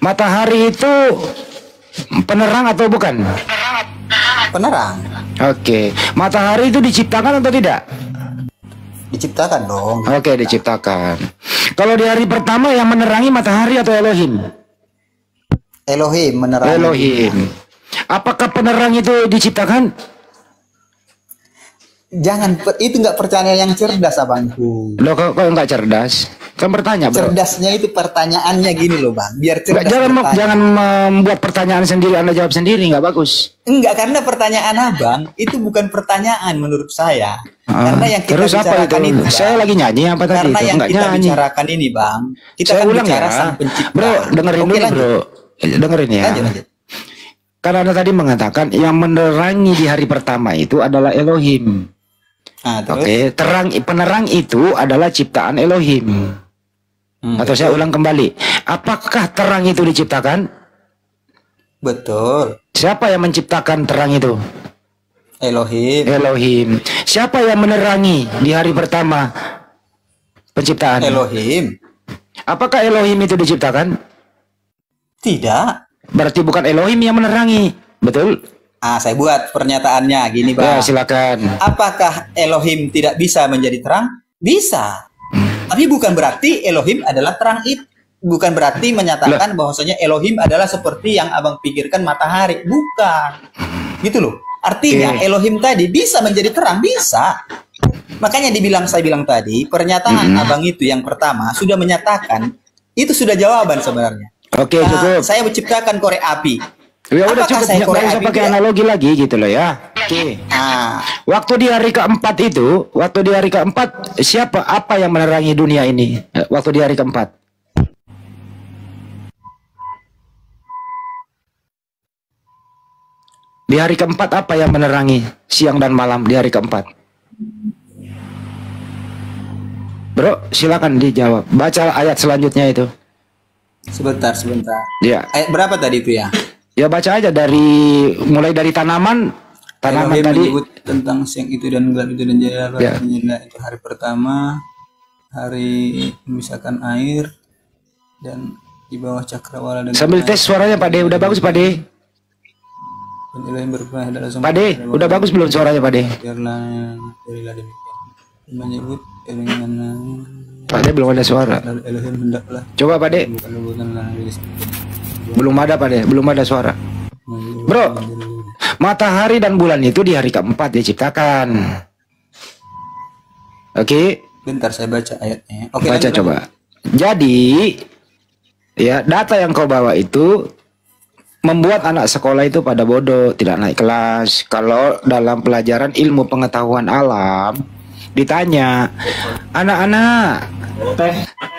Matahari itu penerang atau bukan? Penerang. Oke, matahari itu diciptakan atau tidak? Diciptakan dong. Oke, diciptakan. Kalau di hari pertama yang menerangi matahari atau Elohim? Elohim menerangi. Elohim. Apakah penerang itu diciptakan? itu nggak pertanyaan yang cerdas abangku. Loh, kok nggak cerdas? Kan bertanya, bro. Cerdasnya itu pertanyaannya gini loh bang, biar cerdas. Jangan membuat pertanyaan sendiri, Anda jawab sendiri, nggak bagus. Enggak, karena pertanyaan abang itu bukan pertanyaan menurut saya. Karena yang kita terus apa bicarakan itu? itu bang, Saya lagi nyanyi apa tadi? karena Itu yang nggak kita nyanyi. bicarakan ini bang, kita Saya kan ulang bicara ya, sang pencipta. bro. Dengerin Oke, dulu, lanjut. bro. Dengerin ya. Lanjut. Karena Anda tadi mengatakan yang menerangi di hari pertama itu adalah Elohim. Nah, terus? Oke, penerang itu adalah ciptaan Elohim. Atau saya ulang kembali, apakah terang itu diciptakan? Betul. Siapa yang menciptakan terang itu? Elohim. Elohim. Siapa yang menerangi di hari pertama penciptaan? Elohim. Apakah Elohim itu diciptakan? Tidak. Berarti bukan Elohim yang menerangi, betul? Saya buat pernyataannya gini bang. Ya, silakan. Apakah Elohim tidak bisa menjadi terang? Bisa. Tapi bukan berarti Elohim adalah terang itu. Bukan berarti menyatakan bahwasanya Elohim adalah seperti yang abang pikirkan matahari. Bukan. Gitu loh. Artinya Elohim tadi bisa menjadi terang, bisa. Makanya saya bilang tadi, pernyataan abang itu yang pertama sudah menyatakan, itu sudah jawaban sebenarnya. Oke, cukup. Saya menciptakan korek api. Ya udah Apakah cukup, saya nggak korek usah api? pakai analogi lagi gitu loh ya. Oke. Waktu di hari keempat itu, apa yang menerangi dunia ini? Waktu di hari keempat. Di hari keempat apa yang menerangi siang dan malam di hari keempat? Bro, silakan dijawab. Baca ayat selanjutnya itu. Sebentar. Ya. Ayat berapa tadi itu ya? Ya baca aja mulai dari tanaman Elohim tadi. menyebut tentang siang itu dan gelap itu dan jadilah itu hari pertama, hari memisahkan air dan di bawah cakrawala. Sambil tes suaranya Pak De, udah bagus Pak De. Dan Elohim berfirman adalah Pak De, udah bagus belum suaranya Pak De? Biarlah demikian. Menyebut Elohim Pak De belum ada suara. Elohim hendaklah Coba Pak De. Belum ada Pak De, belum ada suara. Bro, matahari dan bulan itu di hari keempat diciptakan. Oke. Bentar saya baca ayatnya. Oke, Baca lanjut. coba. Jadi, ya data yang kau bawa itu membuat anak sekolah itu pada bodoh, tidak naik kelas. Kalau dalam pelajaran ilmu pengetahuan alam ditanya, anak-anak,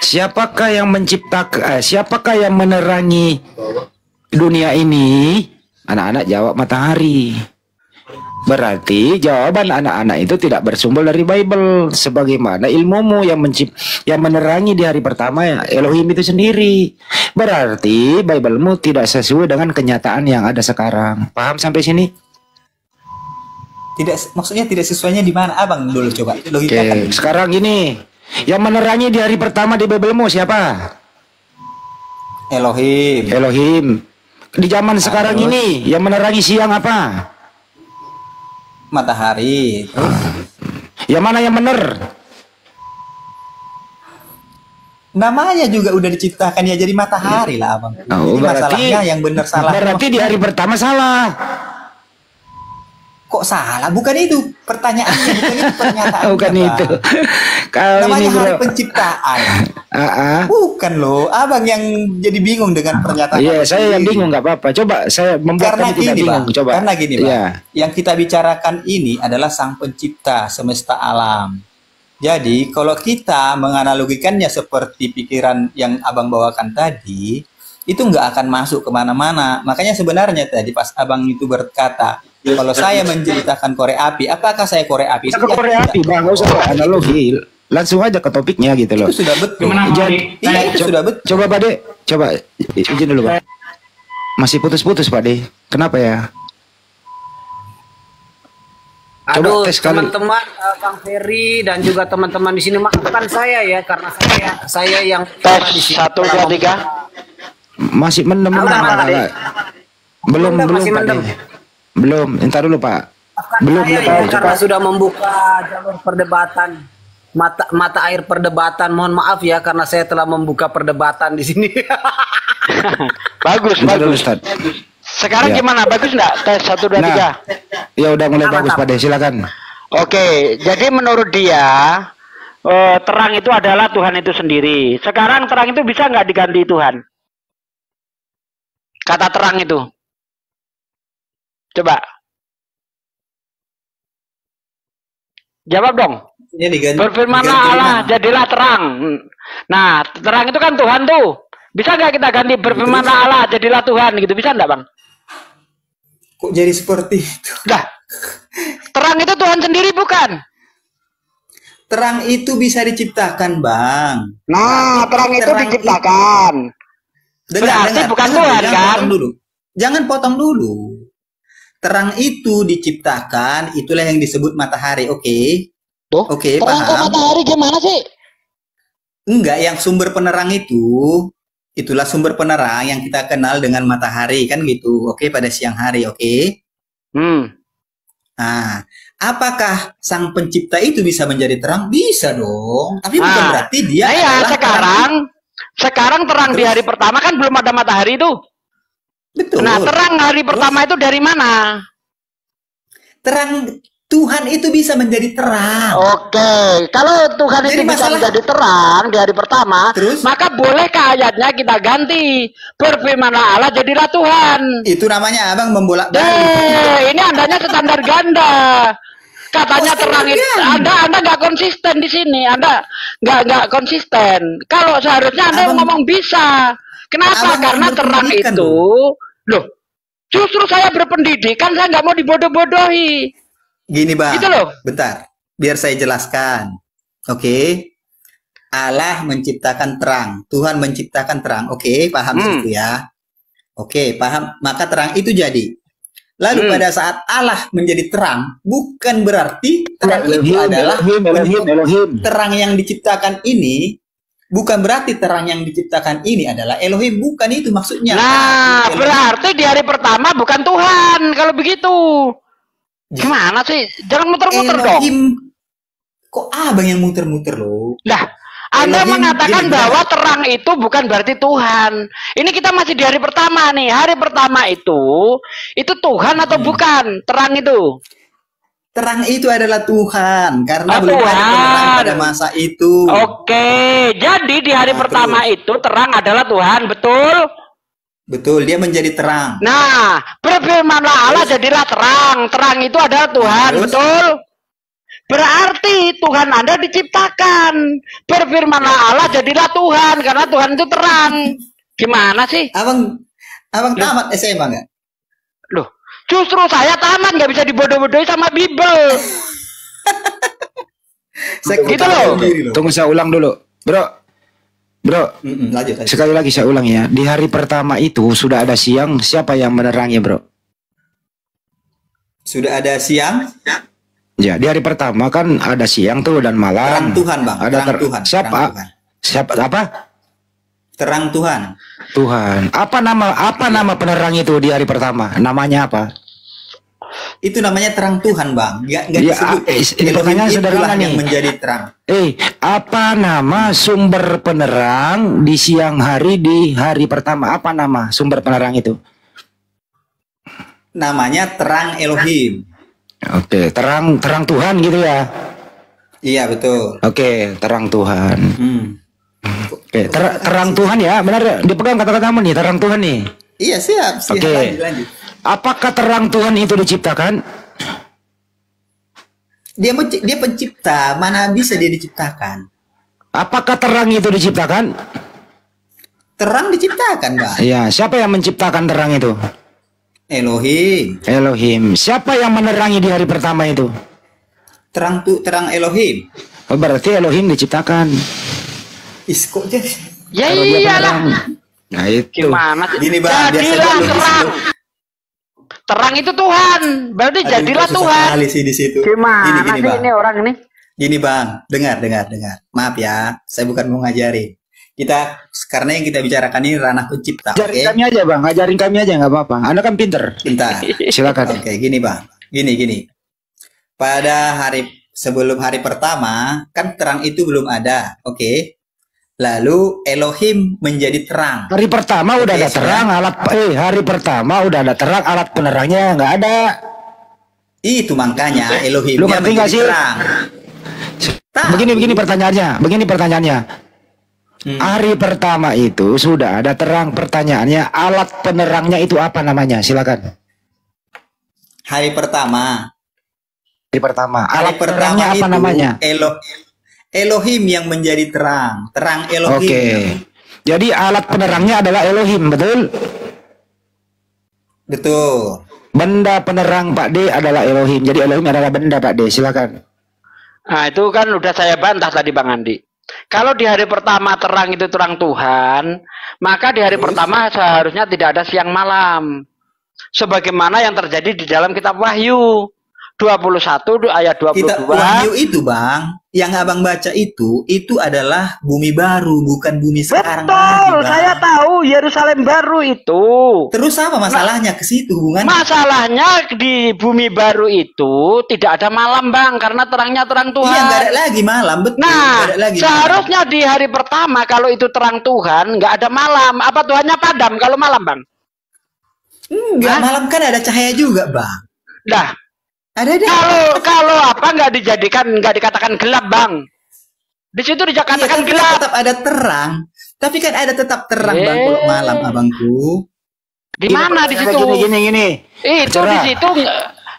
siapakah yang menciptakan, siapakah yang menerangi dunia ini? Anak-anak jawab matahari. Berarti jawaban anak-anak itu tidak bersumber dari Bible, sebagaimana ilmumu yang menerangi di hari pertama ya Elohim itu sendiri. Berarti Biblemu tidak sesuai dengan kenyataan yang ada sekarang. Paham sampai sini? Tidak, maksudnya tidak sesuainya di mana abang dulu coba logikakan. Oke, sekarang gini, yang menerangi di hari pertama di Biblemu siapa? Elohim. Elohim. Di zaman sekarang ini yang menerangi siang apa? Matahari. Yang mana yang benar? Namanya juga udah diciptakan ya jadi matahari lah abang. Oh, Jadi masalahnya yang benar salah. Berarti di hari pertama salah. Kok salah? Bukan itu pertanyaannya, bukan itu pernyataannya. Bukan Bang. itu. Kalau Namanya ini hari bro. penciptaan. Ah. Bukan loh, abang yang jadi bingung dengan pernyataan. Iya, abang saya yang sendiri. bingung nggak apa-apa. Coba saya membuat Karena kamu tidak gini bingung. bang, Coba. karena gini bang, Iya. yang kita bicarakan ini adalah sang pencipta semesta alam. Jadi kalau kita menganalogikannya seperti pikiran yang abang bawakan tadi, itu nggak akan masuk kemana-mana. Makanya sebenarnya tadi pas abang itu berkata, kalau saya menciptakan korek api, apakah saya korek api? Kita ke Korea api bang, nggak usah analogi. Langsung aja ke topiknya gitu loh. Itu sudah betul. Gimana Pak Jadi, Adi? Iya, itu sudah betul. Coba Pak De, coba izin dulu Pak. Masih putus-putus Pak De. Kenapa ya? Coba Aduh, tes kali. teman-teman, Kang Ferry dan juga teman-teman di sini maafkan saya ya karena saya yang Tes di sini 1, 2, 3. Masih mendem. Udah, Pak De. Belum Udah, masih Pak mendem. De. Belum, entar dulu Pak. Belum Saya Pak ya, De. karena sudah membuka jalur perdebatan mata air perdebatan. Mohon maaf ya karena saya telah membuka perdebatan di sini. Bagus, Bentar dulu bagus. Ustaz. Sekarang Ya. gimana? Bagus nggak? Tes 1, 2, 3. Ya udah mulai Mantap. bagus Pak De, silakan. Oke, jadi menurut dia terang itu adalah Tuhan itu sendiri. Sekarang terang itu bisa nggak diganti Tuhan? Kata terang itu. Coba. Jawab dong. Ini diganti, Berfirmanlah diganti Allah, mana? jadilah terang. Nah, terang itu kan Tuhan tuh. Bisa nggak kita ganti berfirmanlah Allah, jadilah Tuhan gitu? Bisa nggak, Bang? Kok jadi seperti itu? Dah. Terang itu Tuhan sendiri bukan? Terang itu bisa diciptakan, Bang. Nah, terang itu Terang diciptakan. Berarti bukan Tuhan, jangan kan? potong dulu. Jangan potong dulu. Terang itu diciptakan, itulah yang disebut matahari. Oke. Tuh, Oke, terang ke paham. matahari gimana sih? Enggak, yang sumber penerang itu, itulah sumber penerang yang kita kenal dengan matahari, kan gitu. Oke, pada siang hari, oke. Nah, apakah sang pencipta itu bisa menjadi terang? Bisa dong. Tapi bukan Nah, berarti dia iya, adalah sekarang terang di hari pertama kan belum ada matahari itu. betul. Nah, terang hari pertama itu dari mana? Terang Tuhan itu bisa menjadi terang. Oke, kalau Tuhan Jadi itu bisa masalah- menjadi terang di hari pertama, Terus? maka bolehkah ayatnya kita ganti? Berfirmanlah Allah jadilah Tuhan. Itu namanya abang membolak-balik. Ini andanya standar ganda. Katanya Oh, terang itu, standar Anda nggak konsisten di sini. Anda nggak konsisten. Kalau seharusnya Anda Abang- ngomong bisa. Kenapa? Abang Karena terang berpendidikan, itu, loh, justru saya berpendidikan, saya nggak mau dibodoh-bodohi. Gini bang, Gitu loh. bentar, biar saya jelaskan. Oke, Allah menciptakan terang, Tuhan menciptakan terang. Oke, paham situ ya. Oke, paham. Maka terang itu jadi. Lalu pada saat Allah menjadi terang, bukan berarti terang itu adalah Elohim. terang yang diciptakan ini. Bukan berarti terang yang diciptakan ini adalah Elohim. Bukan itu maksudnya. Nah, Elohim. berarti di hari pertama bukan Tuhan kalau begitu. Gimana sih? Jangan muter-muter dong. Elohim. Kok abang yang muter-muter loh? Lah, Anda Elohim, mengatakan gini, bahwa terang itu bukan berarti Tuhan. Ini kita masih di hari pertama nih. Hari pertama itu Tuhan atau bukan? Terang itu. Terang itu adalah Tuhan karena Oh, belum ada Tuhan. penerang pada masa itu. Oke, jadi di hari Nah, pertama itu terang adalah Tuhan, betul? Betul, dia menjadi terang. Nah, berfirmanlah Allah jadilah terang. Terang itu adalah Tuhan, Terus? betul? Berarti Tuhan Anda diciptakan. Berfirmanlah Allah jadilah Tuhan karena Tuhan itu terang. Gimana sih? Abang tamat SMA nggak? Loh, justru saya tamat nggak bisa dibodoh-bodohi sama Bible. Saya Gitu tahu loh. sendiri loh. Tunggu saya ulang dulu. Bro, Lanjut. sekali lagi saya ulang ya. Di hari pertama itu sudah ada siang, siapa yang menerangi, bro? Sudah ada siang, Ya, di hari pertama kan ada siang tuh dan terang malam. Tuhan bang. Ada Terang Tuhan. Siapa? Terang Tuhan. Siapa apa? Terang Tuhan. Tuhan. Apa nama penerang itu di hari pertama? Namanya apa? Itu namanya terang Tuhan bang. Nggak Ya, disebut. ini pertanyaan Elohim sederhana itulah yang nih. menjadi terang. Apa nama sumber penerang di siang hari di hari pertama? Apa nama sumber penerang itu? Namanya terang Elohim. Oke, terang Tuhan gitu ya. Iya betul. Oke, terang Tuhan. Oke, Hmm. terang Tuhan ya, benar dipegang kata-katamu nih, terang Tuhan nih. Iya siap. Oke. Lanjut. Apakah terang Tuhan itu diciptakan? Dia pencipta. Mana bisa dia diciptakan? Apakah terang itu diciptakan? Terang diciptakan bang. Ya, siapa yang menciptakan terang itu? Elohim. Elohim. Siapa yang menerangi di hari pertama itu? Terang Elohim. Oh, berarti Elohim diciptakan. Kok jadi? Ya Kalau dia iyalah. penerang. Nah, itu. Gimana sih? Gini, Bang, biar saya Jadilah logis terang. dulu. Terang itu Tuhan. Berarti Aduh, jadilah kok susah Tuhan. sekali sih di situ. Gimana Gini, sih bang. ini orang ini? Gini bang, dengar. Maaf ya, saya bukan mau ngajari. Karena yang kita bicarakan ini ranah pencipta. Ajarin Oke? kami aja bang, ajarin kami aja nggak apa-apa. Anda kan pinter. Bentar. Silakan. Oke, gini bang. Gini. Pada sebelum hari pertama, kan terang itu belum ada. Oke. Lalu Elohim menjadi terang. Hari pertama udah Oke, ada terang, hari pertama udah ada terang, alat penerangnya nggak ada. Itu makanya Lu Elohimnya ngerti nggak menjadi sih? terang. Tahu. Begini pertanyaannya. Hari pertama itu sudah ada terang. Pertanyaannya, alat penerangnya itu apa namanya? Silakan. Hari pertama. Alat penerangnya apa itu namanya? Elohim yang menjadi terang. Terang Elohim. Oke. Jadi alat penerangnya adalah Elohim, betul? Betul. Benda penerang Pak D adalah Elohim. Jadi Elohim adalah benda Pak D. Silakan. Nah, itu kan udah saya bantah tadi Bang Andi. Kalau di hari pertama terang itu terang Tuhan, maka di hari pertama seharusnya tidak ada siang malam. Sebagaimana yang terjadi di dalam kitab Wahyu 21 ayat 22. Kitab Wahyu itu Bang, yang abang baca itu adalah bumi baru, bukan bumi sekarang lagi, Betul, Bang. saya tahu Yerusalem baru itu. Terus apa masalahnya ke situ hubungannya? Masalahnya di bumi baru itu tidak ada malam Bang, karena terangnya terang Tuhan. Iya, nggak ada lagi malam, betul. Nah, Nggak ada lagi seharusnya di hari pertama kalau itu terang Tuhan, nggak ada malam. Apa Tuhannya padam kalau malam Bang? Enggak, malam kan ada cahaya juga, Bang. Nah, Ada. kalau apa nggak dikatakan gelap Bang? Di situ dikatakan Iya, tapi gelap. tetap ada terang. Tapi kan ada tetap terang, Bang, kalau malam, abangku. Di mana di situ? Gini. Itu di situ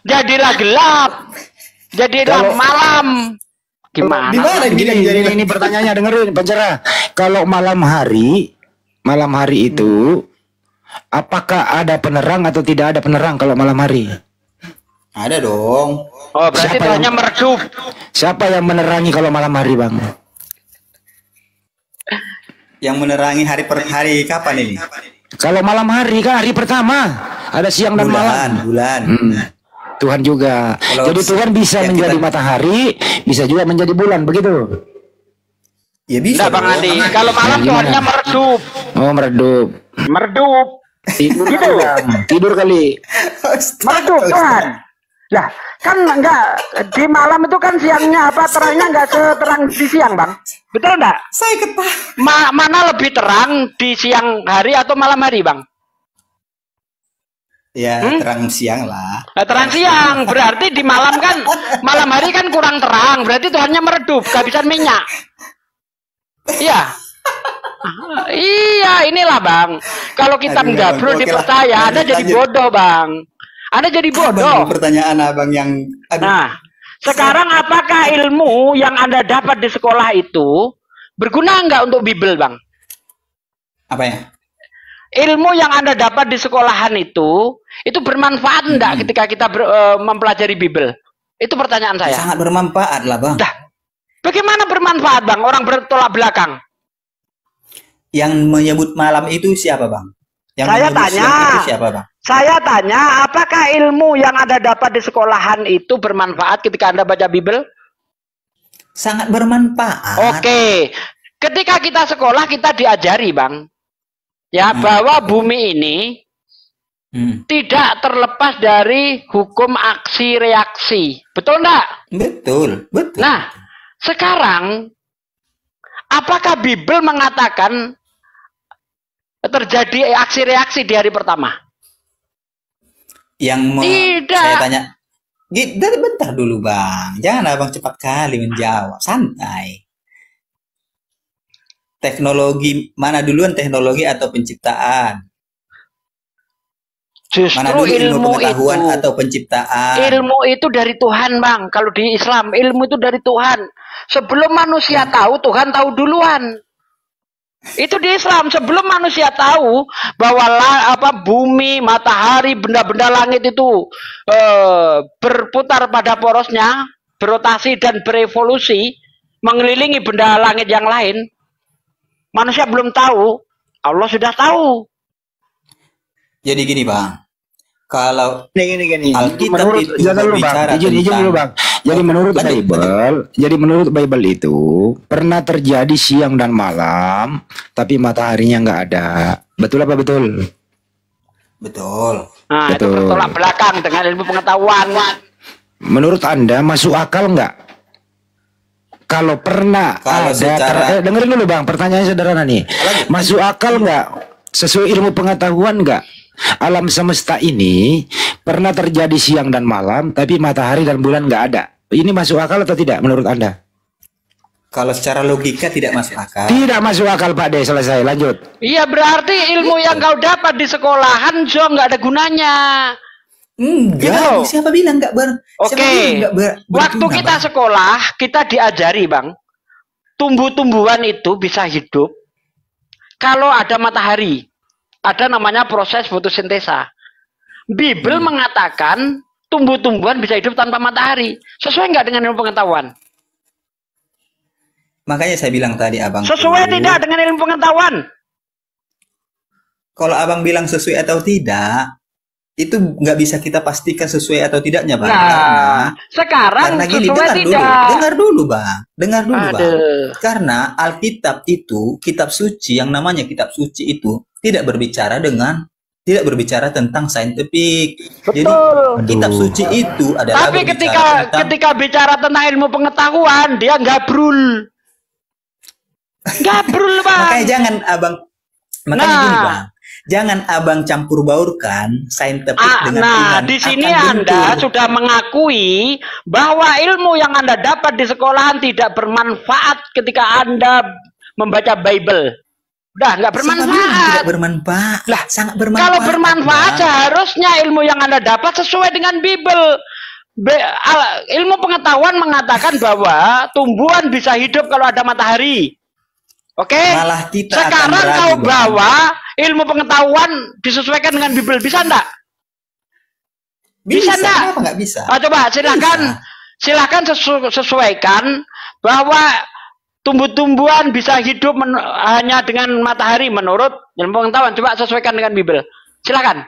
jadilah gelap. Jadilah malam. Gimana? Di mana Ini pertanyaannya, dengerin pencerah. Kalau malam hari itu apakah ada penerang atau tidak ada penerang kalau malam hari? Ada dong. Oh, berarti Tuhannya meredup. Siapa yang menerangi kalau malam hari, Bang? Yang menerangi hari per hari kapan ini? Kalau malam hari kan hari pertama, ada siang dan malam. Bulan. Tuhan juga. Kalau Jadi Tuhan bisa ya, menjadi matahari, bisa juga menjadi bulan, begitu. Ya bisa. Nah, Bang dong. Andi, kalau malam Tuhannya meredup. Oh, meredup. Meredup. Tidur kali, Bang. Tidur kali. Meredup Tuhan. Lah, kan enggak di malam itu kan siangnya apa terangnya enggak seterang di siang, Bang. Betul enggak? Saya ketawa. Mana lebih terang di siang hari atau malam hari, Bang? Ya, terang siang lah. Nah, terang siang, berarti di malam hari kan kurang terang, berarti Tuhannya meredup, kehabisan minyak. Iya. Iya, inilah Bang. Kalau kita Aduh, nggak Bang, perlu oke lah. dipercaya, Anda jadi Lanjut. bodoh, Bang. Anda jadi bodoh. Pertanyaan abang yang Nah, sekarang apakah ilmu yang Anda dapat di sekolah itu berguna nggak untuk Bible, Bang? apa ya? Ilmu yang Anda dapat di sekolahan itu bermanfaat enggak ketika kita mempelajari Bible? Itu pertanyaan saya. Sangat bermanfaat lah, Bang. Dah, bagaimana bermanfaat, Bang? Orang bertolak belakang. Yang menyebut malam itu siapa, Bang? Yang Saya menyebut tanya. siang itu siapa, Bang? Saya tanya, apakah ilmu yang Anda dapat di sekolahan itu bermanfaat ketika Anda baca Bible? Sangat bermanfaat. Oke. Ketika kita sekolah, kita diajari, Bang. Ya, bahwa bumi ini tidak terlepas dari hukum aksi reaksi. Betul enggak? Betul. Nah, sekarang apakah Bible mengatakan terjadi aksi reaksi di hari pertama? Tidak. Saya tanya. Bentar dulu, Bang. Jangan abang cepat kali menjawab. Santai. Teknologi mana duluan, teknologi atau penciptaan? Justru Mana dulu ilmu pengetahuan itu. atau penciptaan? Ilmu itu dari Tuhan, Bang. Kalau di Islam, ilmu itu dari Tuhan. Sebelum manusia tahu, Tuhan tahu duluan. Itu di Islam. Sebelum manusia tahu bahwa bumi, matahari, benda-benda langit itu berputar pada porosnya, berotasi dan berevolusi, mengelilingi benda langit yang lain, manusia belum tahu, Allah sudah tahu. Jadi gini, Bang. Kalau Gini. Alkitab Menurut itu jangan dulu, Bang. berbicara Izin tentang- dulu, Bang. Jadi menurut Bible itu pernah terjadi siang dan malam, tapi mataharinya nggak ada. Betul apa betul? Betul. Nah, itu Betul. bertolak belakang dengan ilmu pengetahuan. Menurut Anda masuk akal nggak? Kalau pernah Kalau secara- dengerin dulu, Bang. Pertanyaannya sederhana nih. Masuk akal nggak? Sesuai ilmu pengetahuan nggak? Alam semesta ini pernah terjadi siang dan malam, tapi matahari dan bulan nggak ada. Ini masuk akal atau tidak menurut Anda? Kalau secara logika tidak masuk akal. Tidak masuk akal, Pak D. Selesai, lanjut. Iya, berarti ilmu yang kau dapat di sekolahan Jo nggak ada gunanya. Enggak, Gitu. siapa bilang enggak Oke. siapa bilang enggak Waktu berguna, kita Bang? sekolah, kita diajari, Bang, tumbuh-tumbuhan itu bisa hidup kalau ada matahari. Ada namanya proses fotosintesa. Bible mengatakan tumbuh-tumbuhan bisa hidup tanpa matahari. Sesuai nggak dengan ilmu pengetahuan? Makanya saya bilang tadi abang. Sesuai tuh, tidak dengan ilmu pengetahuan? Kalau abang bilang sesuai atau tidak, itu nggak bisa kita pastikan sesuai atau tidaknya, Bang. Nah, sekarang Karena gini, sesuai tidak? dengar dulu, Bang. Dengar dulu, Bang. Aduh. Karena Alkitab itu, kitab suci, yang namanya kitab suci itu tidak berbicara tentang saintifik. Jadi kitab suci itu adalah Tapi berbicara tentang ketika bicara tentang ilmu pengetahuan, dia gabrul. Gabrul, Bang. makanya jangan abang makanya Nah. gini, Bang. Jangan abang campur baurkan saintifik dengan Nah, iman. di sini Akan Anda bentur. sudah mengakui bahwa ilmu yang Anda dapat di sekolahan tidak bermanfaat ketika Anda membaca Bible. Udah, nggak Siapa bilang bermanfaat. tidak bermanfaat? Lah, sangat bermanfaat. Kalau bermanfaat, Bang. seharusnya ilmu yang Anda dapat sesuai dengan Bible. Ilmu pengetahuan mengatakan bahwa tumbuhan bisa hidup kalau ada matahari. Oke? Malah kita akan Sekarang ragu, kau Bang. bawa ilmu pengetahuan disesuaikan dengan Bible. Bisa enggak? Bisa enggak? Kenapa nggak bisa? Coba silakan. Bisa. Silakan sesuaikan bahwa tumbuh-tumbuhan bisa hidup hanya dengan matahari menurut ilmu pengetahuan. Coba sesuaikan dengan Bible. Silakan.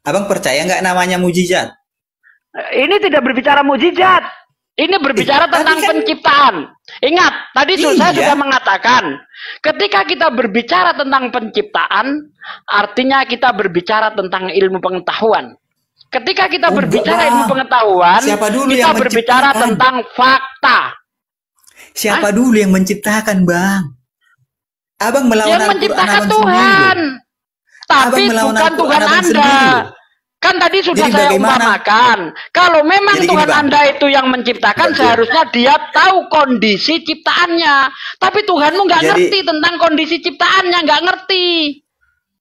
Abang percaya nggak namanya mujizat? Ini tidak berbicara mujizat. Ini berbicara tapi tentang kan- penciptaan. Ingat, tadi saya Iya. sudah mengatakan, ketika kita berbicara tentang penciptaan, artinya kita berbicara tentang ilmu pengetahuan. Ketika kita Oh, berbicara enggak, ilmu Bang. pengetahuan, Siapa dulu kita yang berbicara menciptakan? tentang fakta. Siapa dulu yang menciptakan, Bang? Abang melawan Yang Al-Quran menciptakan abang Tuhan. sendiri. Tapi Abang melawan bukan Al-Quran Tuhan abang Anda. sendiri. Kan tadi sudah Jadi saya bagaimana? umpamakan. Kalau memang Jadi gini, Tuhan Bang. Anda itu yang menciptakan, Betul. seharusnya dia tahu kondisi ciptaannya. Tapi Tuhanmu nggak Jadi- ngerti tentang kondisi ciptaannya, nggak ngerti.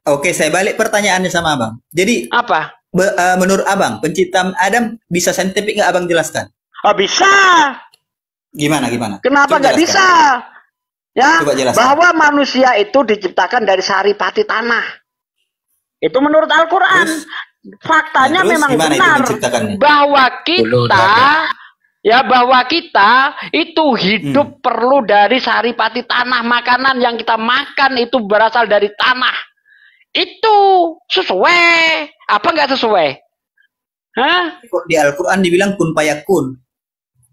Oke, saya balik pertanyaannya sama abang. Jadi Apa? menurut abang, penciptaan Adam bisa saintifik nggak abang jelaskan? Oh, bisa. Gimana? Kenapa Coba nggak jelaskan. bisa? Ya, Coba jelaskan. bahwa manusia itu diciptakan dari saripati tanah. Itu menurut Al-Quran. Faktanya Nah, terus memang gimana itu benar menciptakannya? bahwa kita itu hidup perlu dari saripati tanah. Makanan yang kita makan itu berasal dari tanah. Itu sesuai apa nggak sesuai? Hah? Kok di Al-Quran dibilang kun fayakun?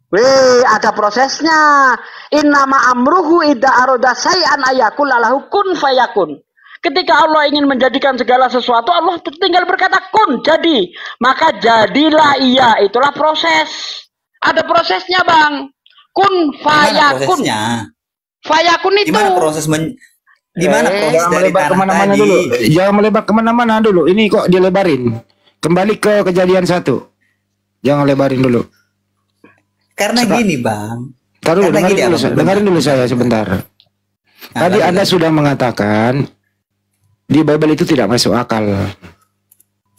Wih, ada prosesnya. Innama amruhu idza arada syai'an ayakul lahu kun fayakun. Ketika Allah ingin menjadikan segala sesuatu, Allah tinggal berkata kun, jadi. Maka jadilah ia. Itulah proses. Ada prosesnya, Bang. Kun Gimana fayakun. prosesnya? Fayakun itu. Gimana proses gimana proses Jangan dari melebar tanah kemana-mana tadi? dulu. Jangan melebar kemana-mana dulu. Ini kok dilebarin. Kembali ke kejadian 1. Jangan lebarin dulu. Karena gini, Bang. Taruh dulu, Karena gini, dengarin dulu, Abang. dengarin dulu saya sebentar. Nah, Tadi lanjut, Anda lanjut. sudah mengatakan di Bible itu tidak masuk akal.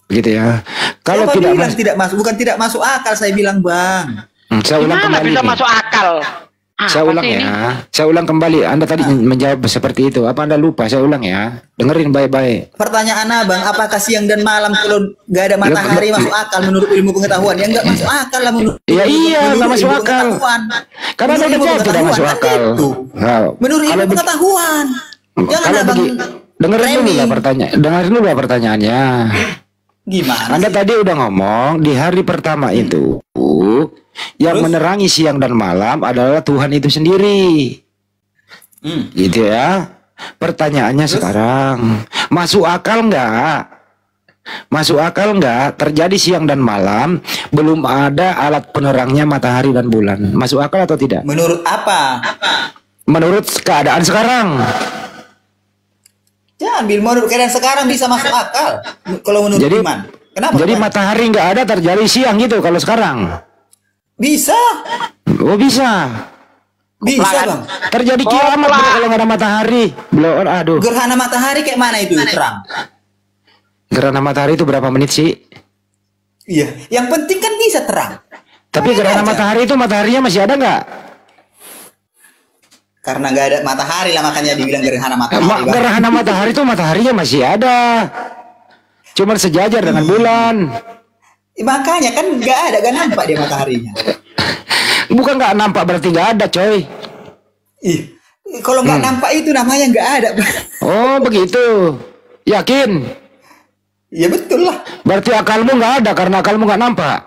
Begitu ya. Kalau Siapa tidak bilang masuk, tidak masuk? Bukan tidak masuk akal, saya bilang, Bang. saya ulang Gimana kembali. bisa nih. masuk akal? Saya Apa ulang sih ya. ini? Saya ulang kembali. Anda tadi menjawab seperti itu. Apa Anda lupa? Saya ulang ya. Dengerin baik-baik. Pertanyaan Abang, apakah siang dan malam kalau nggak ada matahari masuk akal menurut ilmu pengetahuan? Ya nggak masuk akal lah menurut Ya iya, menurut nggak masuk ilmu akal. pengetahuan. Karena Anda Menurut ilmu jawab tidak pengetahuan, masuk kan akal. gitu. Nah, Menurut ilmu kalau be- pengetahuan. Jangan kalau Abang begi- dengerin dulu lah framing. pertanyaan. Dengerin dulu lah pertanyaannya. Gimana? Anda sih? tadi udah ngomong di hari pertama itu yang Terus? menerangi siang dan malam adalah Tuhan itu sendiri. Gitu ya. Pertanyaannya sekarang, masuk akal nggak? Masuk akal nggak terjadi siang dan malam belum ada alat penerangnya matahari dan bulan? Masuk akal atau tidak? Menurut apa? Menurut keadaan sekarang. Jangan bil menurut keadaan sekarang bisa masuk akal. Kalau menurut Jadi iman. Kenapa? Jadi Bang? matahari nggak ada terjadi siang gitu kalau sekarang. Bisa. Oh bisa. Bisa, Bang. Terjadi kiamat bro, kalau nggak ada matahari. Belum, aduh. Gerhana matahari kayak mana itu terang? Gerhana matahari itu berapa menit sih? Iya, yang penting kan bisa terang. Tapi gerhana matahari itu mataharinya masih ada nggak? Karena nggak ada matahari lah makanya dibilang gerhana matahari. Bang. Gerhana matahari itu mataharinya masih ada. Cuma sejajar dengan bulan. Makanya kan nggak ada, kan nampak dia mataharinya. Bukan nggak nampak berarti nggak ada, coy. Ih, kalau nggak nampak itu namanya nggak ada. Oh begitu. Yakin? Ya betul lah. Berarti akalmu nggak ada karena akalmu nggak nampak.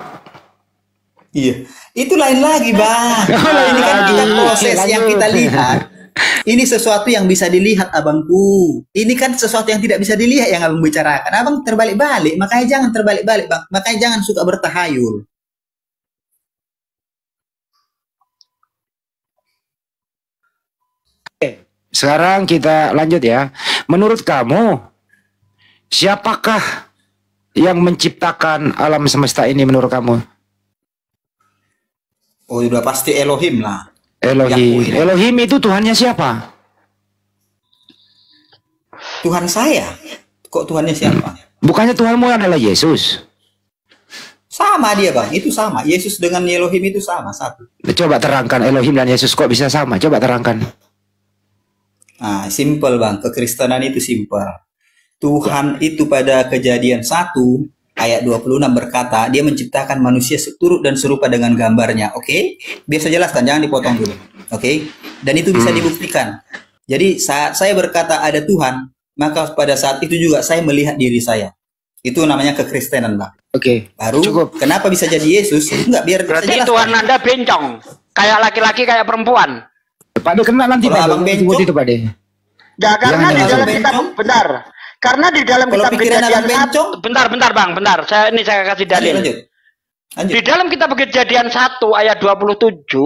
Iya, itu lain lagi, Bang. Ini kan kita proses yang kita lihat. Ini sesuatu yang bisa dilihat, abangku. Ini kan sesuatu yang tidak bisa dilihat yang abang bicarakan. Abang terbalik-balik, makanya jangan terbalik-balik, Bang. Makanya jangan suka bertahayul. Sekarang kita lanjut ya. Menurut kamu, siapakah yang menciptakan alam semesta ini menurut kamu? Oh, udah pasti Elohim lah. Elohim. Yahweh. Elohim itu Tuhannya siapa? Tuhan saya. Kok Tuhannya siapa? Bukannya Tuhanmu adalah Yesus? Sama dia, Bang. Itu sama. Yesus dengan Elohim itu sama, satu. Coba terangkan Elohim dan Yesus kok bisa sama? Coba terangkan. Nah, simple, Bang. Kekristenan itu simple. Tuhan itu pada Kejadian 1 ayat 26 berkata, dia menciptakan manusia seturut dan serupa dengan gambarnya. Oke? Biasa jelaskan, jangan dipotong dulu. Oke? Dan itu bisa dibuktikan. Jadi saat saya berkata ada Tuhan, maka pada saat itu juga saya melihat diri saya. Itu namanya kekristenan, Bang. Oke. Baru, Cukup. kenapa bisa jadi Yesus? Enggak, biar Berarti saya Tuhan jelaskan. Anda bencong. Kayak laki-laki kayak perempuan. Pak De kena nanti Kalau Pak De. abang bencong, Itu Pak De. Enggak, karena Jangan di dalam bencong. kitab benar. Karena di dalam Kalau kitab pikiran Kejadian abang bencong, Bentar Bang, bentar. Saya kasih dalil. lanjut. Lanjut. Di dalam kitab Kejadian 1 ayat 27,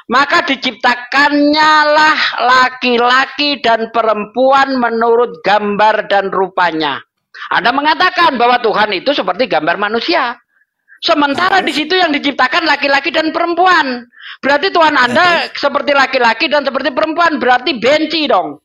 maka diciptakannya lah laki-laki dan perempuan menurut gambar dan rupanya. Anda mengatakan bahwa Tuhan itu seperti gambar manusia. Sementara di situ yang diciptakan laki-laki dan perempuan. Berarti Tuhan Anda seperti laki-laki dan seperti perempuan. Berarti benci dong.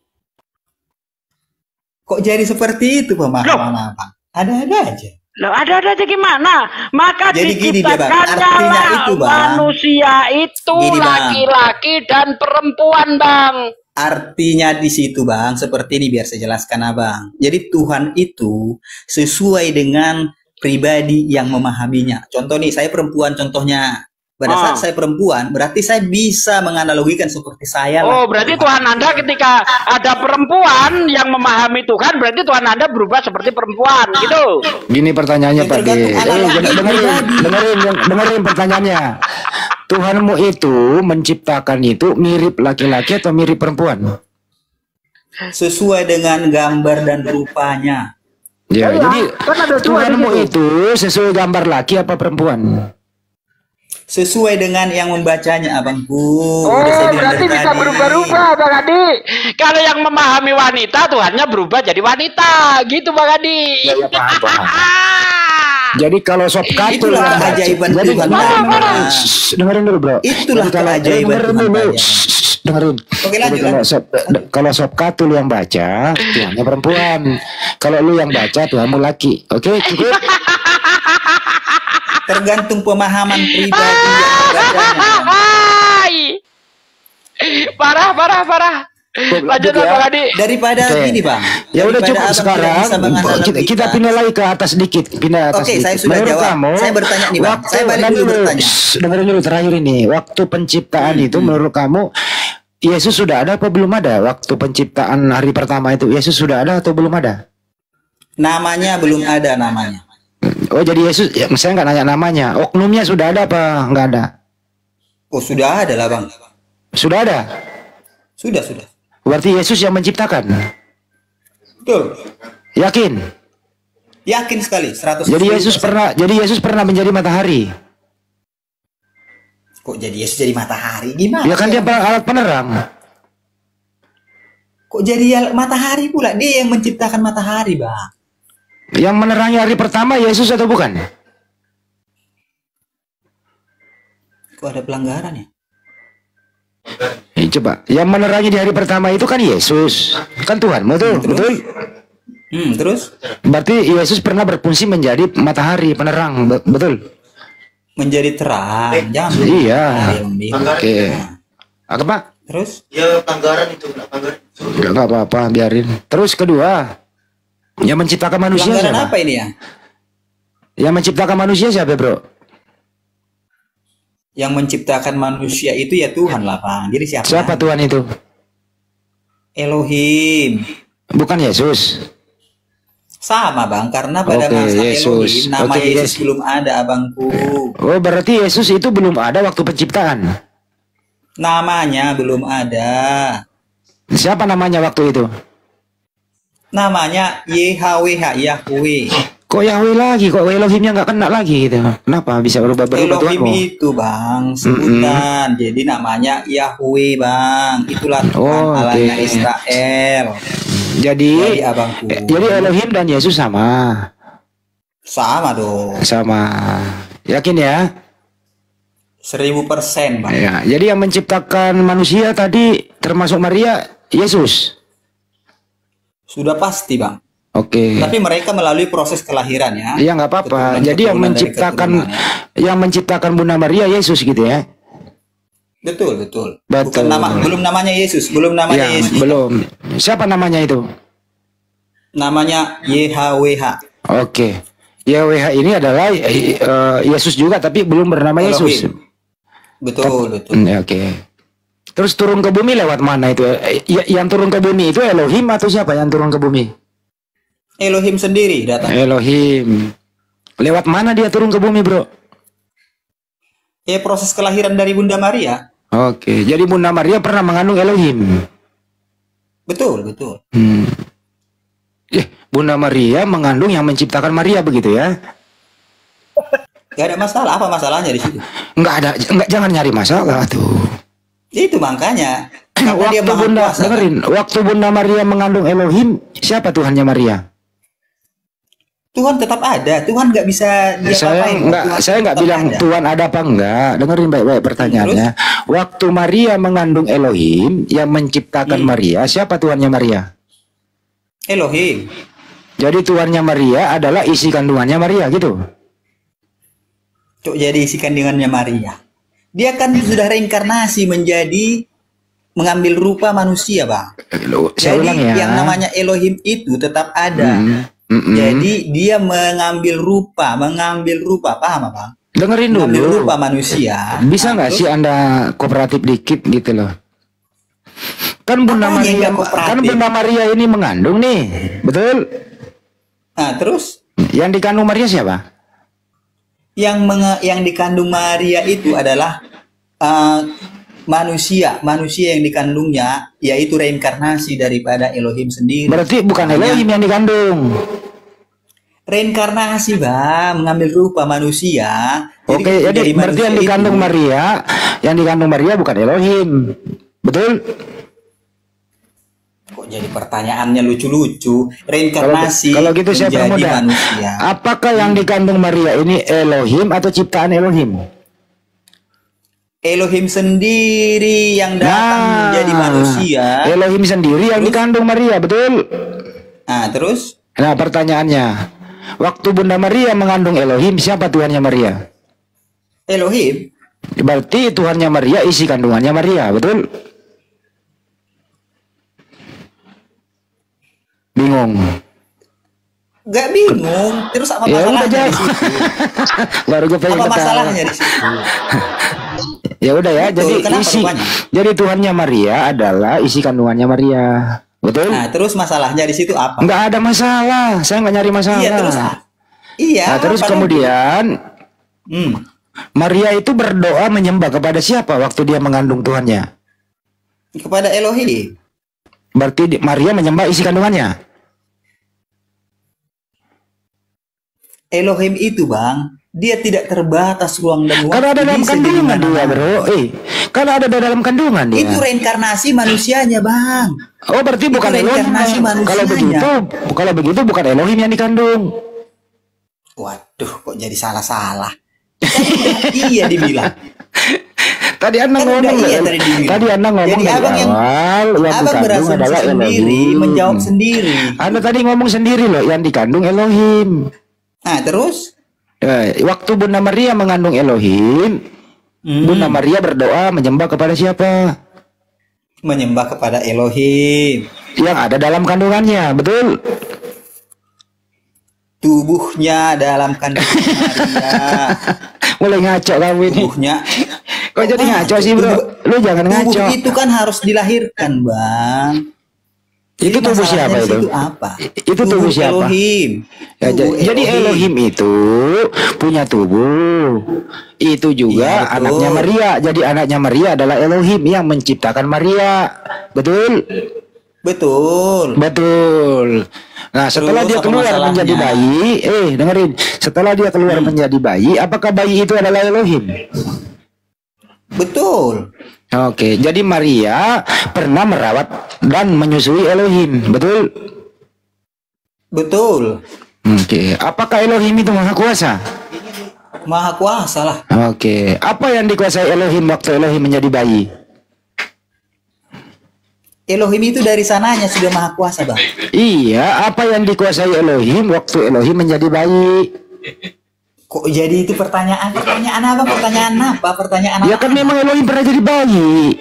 Kok jadi seperti itu pemahaman Abang? Ada-ada aja. Loh, ada aja gimana? Maka Jadi gini dia, Bang. diciptakannya Artinya lah itu, Bang. manusia itu Gini, Bang. laki-laki dan perempuan, Bang. Artinya di situ, Bang, seperti ini biar saya jelaskan, Abang. Jadi Tuhan itu sesuai dengan pribadi yang memahaminya. Contoh nih, saya perempuan contohnya. Pada saat saya perempuan, berarti saya bisa menganalogikan seperti saya lah. Oh, berarti Tuhan Anda ketika ada perempuan yang memahami Tuhan, berarti Tuhan Anda berubah seperti perempuan, gitu. Gini pertanyaannya Pak De. Tergantung analogi Dengerin pertanyaannya. Tuhanmu itu menciptakan itu mirip laki-laki atau mirip perempuan? Sesuai dengan gambar dan rupanya. Ya, Iya, jadi kan ada dua Tuhanmu di situ. itu sesuai gambar laki apa perempuan? Sesuai dengan yang membacanya, Abangku. Oh, Udah saya bilang berarti dari bisa tadi. berubah-ubah, Bang Adi. Kalau yang memahami wanita, Tuhannya berubah jadi wanita, gitu Bang Adi. Ya, ya, paham. Jadi kalau sop katul Itulah yang baca, keajaiban jadi Tuhan, dengerin, Bang. dengerin dulu bro. Itulah Jadi kalau- keajaiban dengerin Tuhan, dulu. Bang. Dengerin. Oke, lanjut, Jadi lanjut. kalau sop katul yang baca, Tuhannya perempuan. Kalau lu yang baca, Tuhanmu laki. Oke, cukup. Tergantung pemahaman pribadi yang membacanya. Hai. Parah. Lanjut ya. Bang Adi. Daripada Oke. gini, Bang. Ya udah Daripada cukup Abang tidak sekarang. bisa menganalogikan. Kita pindah lagi ke atas sedikit. Pindah atas Oke, saya sedikit. sudah Menurut jawab. Kamu, Saya bertanya nih, Bang. Saya balik nanti dulu bertanya. Dengerin dulu terakhir ini. Waktu penciptaan itu menurut kamu Yesus sudah ada apa belum ada? Waktu penciptaan hari pertama itu Yesus sudah ada atau belum ada? Namanya belum ada namanya. Oh jadi Yesus, ya, saya nggak nanya namanya. Oknumnya sudah ada apa nggak ada? Oh, sudah ada lah, Bang. Sudah ada. Sudah. Berarti Yesus yang menciptakan. Betul. Yakin? Yakin sekali, 100%. Jadi Yesus pernah menjadi matahari. Kok jadi Yesus jadi matahari? Gimana? Ya kan sih, dia Bang? alat penerang. Kok jadi matahari pula? Dia yang menciptakan matahari, Bang. Yang menerangi hari pertama Yesus atau bukan? Kok ada pelanggaran ya? Coba, yang menerangi di hari pertama itu kan Yesus, kan Tuhan, betul, betul. Terus Berarti Yesus pernah berfungsi menjadi matahari penerang, betul? menjadi terang. Jangan Iya. Oke. Oke. Apa? Terus Ya pelanggaran itu, pelanggaran. Enggak apa-apa, biarin. Terus kedua, yang menciptakan manusia pelanggaran siapa? apa ini ya? Yang menciptakan manusia siapa, bro? Yang menciptakan manusia itu ya Tuhan lah, Bang. Jadi siapa? Siapa Tuhan itu? Elohim. Bukan Yesus. Sama, Bang, karena pada Oke, masa Yesus. Elohim nama Oke, Yesus Yes. belum ada, Abangku. Oh, berarti Yesus itu belum ada waktu penciptaan. Namanya belum ada. Siapa namanya waktu itu? Namanya YHWH, Yahweh. Kok Yahweh lagi? Kok Elohimnya nggak kena lagi gitu? Kenapa bisa berubah-berubah Elohim Tuhanmu? itu, Bang, sebutan. Jadi namanya Yahweh, Bang. Itulah Tuhan Oh, Allahnya oke. Israel. Jadi, Abangku. jadi Elohim dan Yesus sama. Sama dong. Sama. Yakin ya? 1000%, Bang. Ya, jadi yang menciptakan manusia tadi termasuk Maria, Yesus. Sudah pasti, Bang. Oke. Tapi mereka melalui proses kelahiran ya. Iya nggak apa-apa. Jadi yang Keturunan dari menciptakan keturunan, ya. yang menciptakan Bunda Maria Yesus gitu ya. Betul, betul. Betul. Belum namanya Yesus, belum namanya Ya, Yesus. belum. Siapa namanya itu? Namanya YHWH. Oke. YHWH ini adalah Yesus juga tapi belum bernama Yesus. Elohim. Betul, betul. Ya, oke. Terus turun ke bumi lewat mana itu? Yang turun ke bumi itu Elohim atau siapa yang turun ke bumi? Elohim sendiri datang. Elohim. Lewat mana dia turun ke bumi, bro? Proses kelahiran dari Bunda Maria. Oke, jadi Bunda Maria pernah mengandung Elohim. Betul, betul. Bunda Maria mengandung yang menciptakan Maria begitu ya? Gak ada masalah. Apa masalahnya di situ? Enggak, jangan nyari masalah tuh. Itu makanya. Karena dia Waktu maha Bunda, kuasa. dengerin, waktu Bunda Maria mengandung Elohim, siapa Tuhannya Maria? Tuhan tetap ada. Tuhan nggak bisa diapa-apain. Tuhan Saya nggak tetap bilang ada. Tuhan ada apa enggak. Dengerin baik-baik pertanyaannya. Waktu Maria mengandung Elohim yang menciptakan Maria, siapa Tuhannya Maria? Elohim. Jadi Tuhannya Maria adalah isi kandungannya Maria gitu. Cuk, jadi isi kandungannya Maria. Dia kan sudah reinkarnasi menjadi mengambil rupa manusia, Bang. Saya Jadi ulang ya. yang namanya Elohim itu tetap ada. Jadi dia mengambil rupa, paham Bang? Dengerin Mengambil dulu. rupa manusia. Bisa nggak terus sih Anda kooperatif dikit gitu loh? Kan Bunda Apanya Maria, nggak kooperatif? kan Bunda Maria ini mengandung nih, betul? Nah, terus Yang dikandung Maria siapa? yang dikandung Maria itu adalah manusia yang dikandungnya, yaitu reinkarnasi daripada Elohim sendiri. Berarti bukan Elohim yang dikandung. Reinkarnasi, Bang, mengambil rupa manusia. Oke, jadi dari berarti yang manusia dikandung itu- Maria bukan Elohim. Betul? Kok jadi pertanyaannya lucu-lucu? Reinkarnasi Kalau gitu saya menjadi permudah. manusia. Apakah yang dikandung Maria ini Elohim atau ciptaan Elohim? Elohim sendiri yang datang menjadi manusia. Elohim sendiri yang dikandung Maria, betul? Nah, terus Nah, pertanyaannya, waktu Bunda Maria mengandung Elohim, siapa Tuhannya Maria? Elohim. Berarti Tuhannya Maria isi kandungannya Maria, betul? Bingung. Gak bingung. Terus apa Ya udah masalahnya jawab. di situ? Baru gue pengen Apa ketawa. masalahnya di situ? Ya udah ya, Betul, jadi kenapa isi. rupanya? Jadi Tuhannya Maria adalah isi kandungannya Maria. Betul? Nah, terus masalahnya di situ apa? Nggak ada masalah. Saya nggak nyari masalah. Iya, terus iya. Nah, terus padahal- kemudian Hmm. Maria itu berdoa menyembah kepada siapa waktu dia mengandung Tuhannya? Kepada Elohim. Berarti Maria menyembah isi kandungannya. Elohim itu, Bang, dia tidak terbatas ruang dan waktu. Karena ada dalam Bisa kandungan jadi dia, mana-mana. bro. Kalau ada di dalam kandungan dia. Itu reinkarnasi manusianya, Bang. Oh, berarti bukan Elohim. reinkarnasi manusianya. Kalau begitu bukan Elohim yang dikandung. Waduh, kok jadi salah-salah. Iya dibilang. Tadi Anda Kan ngomong udah iya tadi dibilang. Tadi Anda ngomong Jadi dari abang yang awal yang abang dikandung berasumsi adalah sendiri, Elohim. menjawab sendiri. Anda tadi ngomong sendiri loh, yang dikandung Elohim. Nah, terus Waktu Bunda Maria mengandung Elohim, Bunda Maria berdoa menyembah kepada siapa? menyembah kepada Elohim. Yang ada dalam kandungannya, betul? Tubuhnya dalam kandungan Maria. Mulai ngaco kamu ini. Tubuhnya. Kok jadi ngaco sih, Bro? Lu jangan ngaco. Tubuh itu kan harus dilahirkan, Bang. Itu Jadi tubuh siapa masalahnya di itu? situ apa? Itu tubuh siapa? Elohim. Ya, Tubuh jadi Elohim itu punya tubuh. Itu juga Iya, betul. anaknya Maria. Jadi anaknya Maria adalah Elohim yang menciptakan Maria. Betul? Betul. Betul. Nah, setelah Terus dia apa keluar masalahnya? menjadi bayi, dengerin. Setelah dia keluar menjadi bayi, apakah bayi itu adalah Elohim? Betul. Oke, jadi Maria pernah merawat dan menyusui Elohim, betul? Betul. Oke, apakah Elohim itu maha kuasa? Maha kuasa lah. Oke, apa yang dikuasai Elohim waktu Elohim menjadi bayi? Elohim itu dari sananya sudah maha kuasa, Bang. Iya, apa yang dikuasai Elohim waktu Elohim menjadi bayi? Kok jadi itu pertanyaan apa? Pertanyaan Ya kan apa? memang Elohim pernah jadi bayi.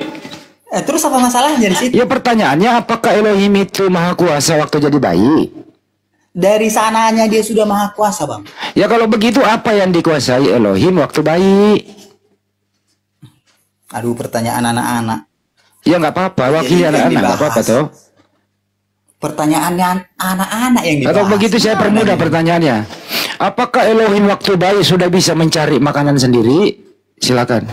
Terus apa masalahnya di situ? Ya pertanyaannya, apakah Elohim itu maha kuasa waktu jadi bayi? Dari sananya dia sudah maha kuasa, Bang. Ya kalau begitu apa yang dikuasai Elohim waktu bayi? Aduh, pertanyaan anak-anak. Ya nggak apa-apa, wakili Yang anak-anak nggak apa-apa dibahas. toh. Pertanyaannya anak-anak yang dibahas. Atau begitu saya permudah pertanyaannya. Apakah Elohim waktu bayi sudah bisa mencari makanan sendiri? Silakan.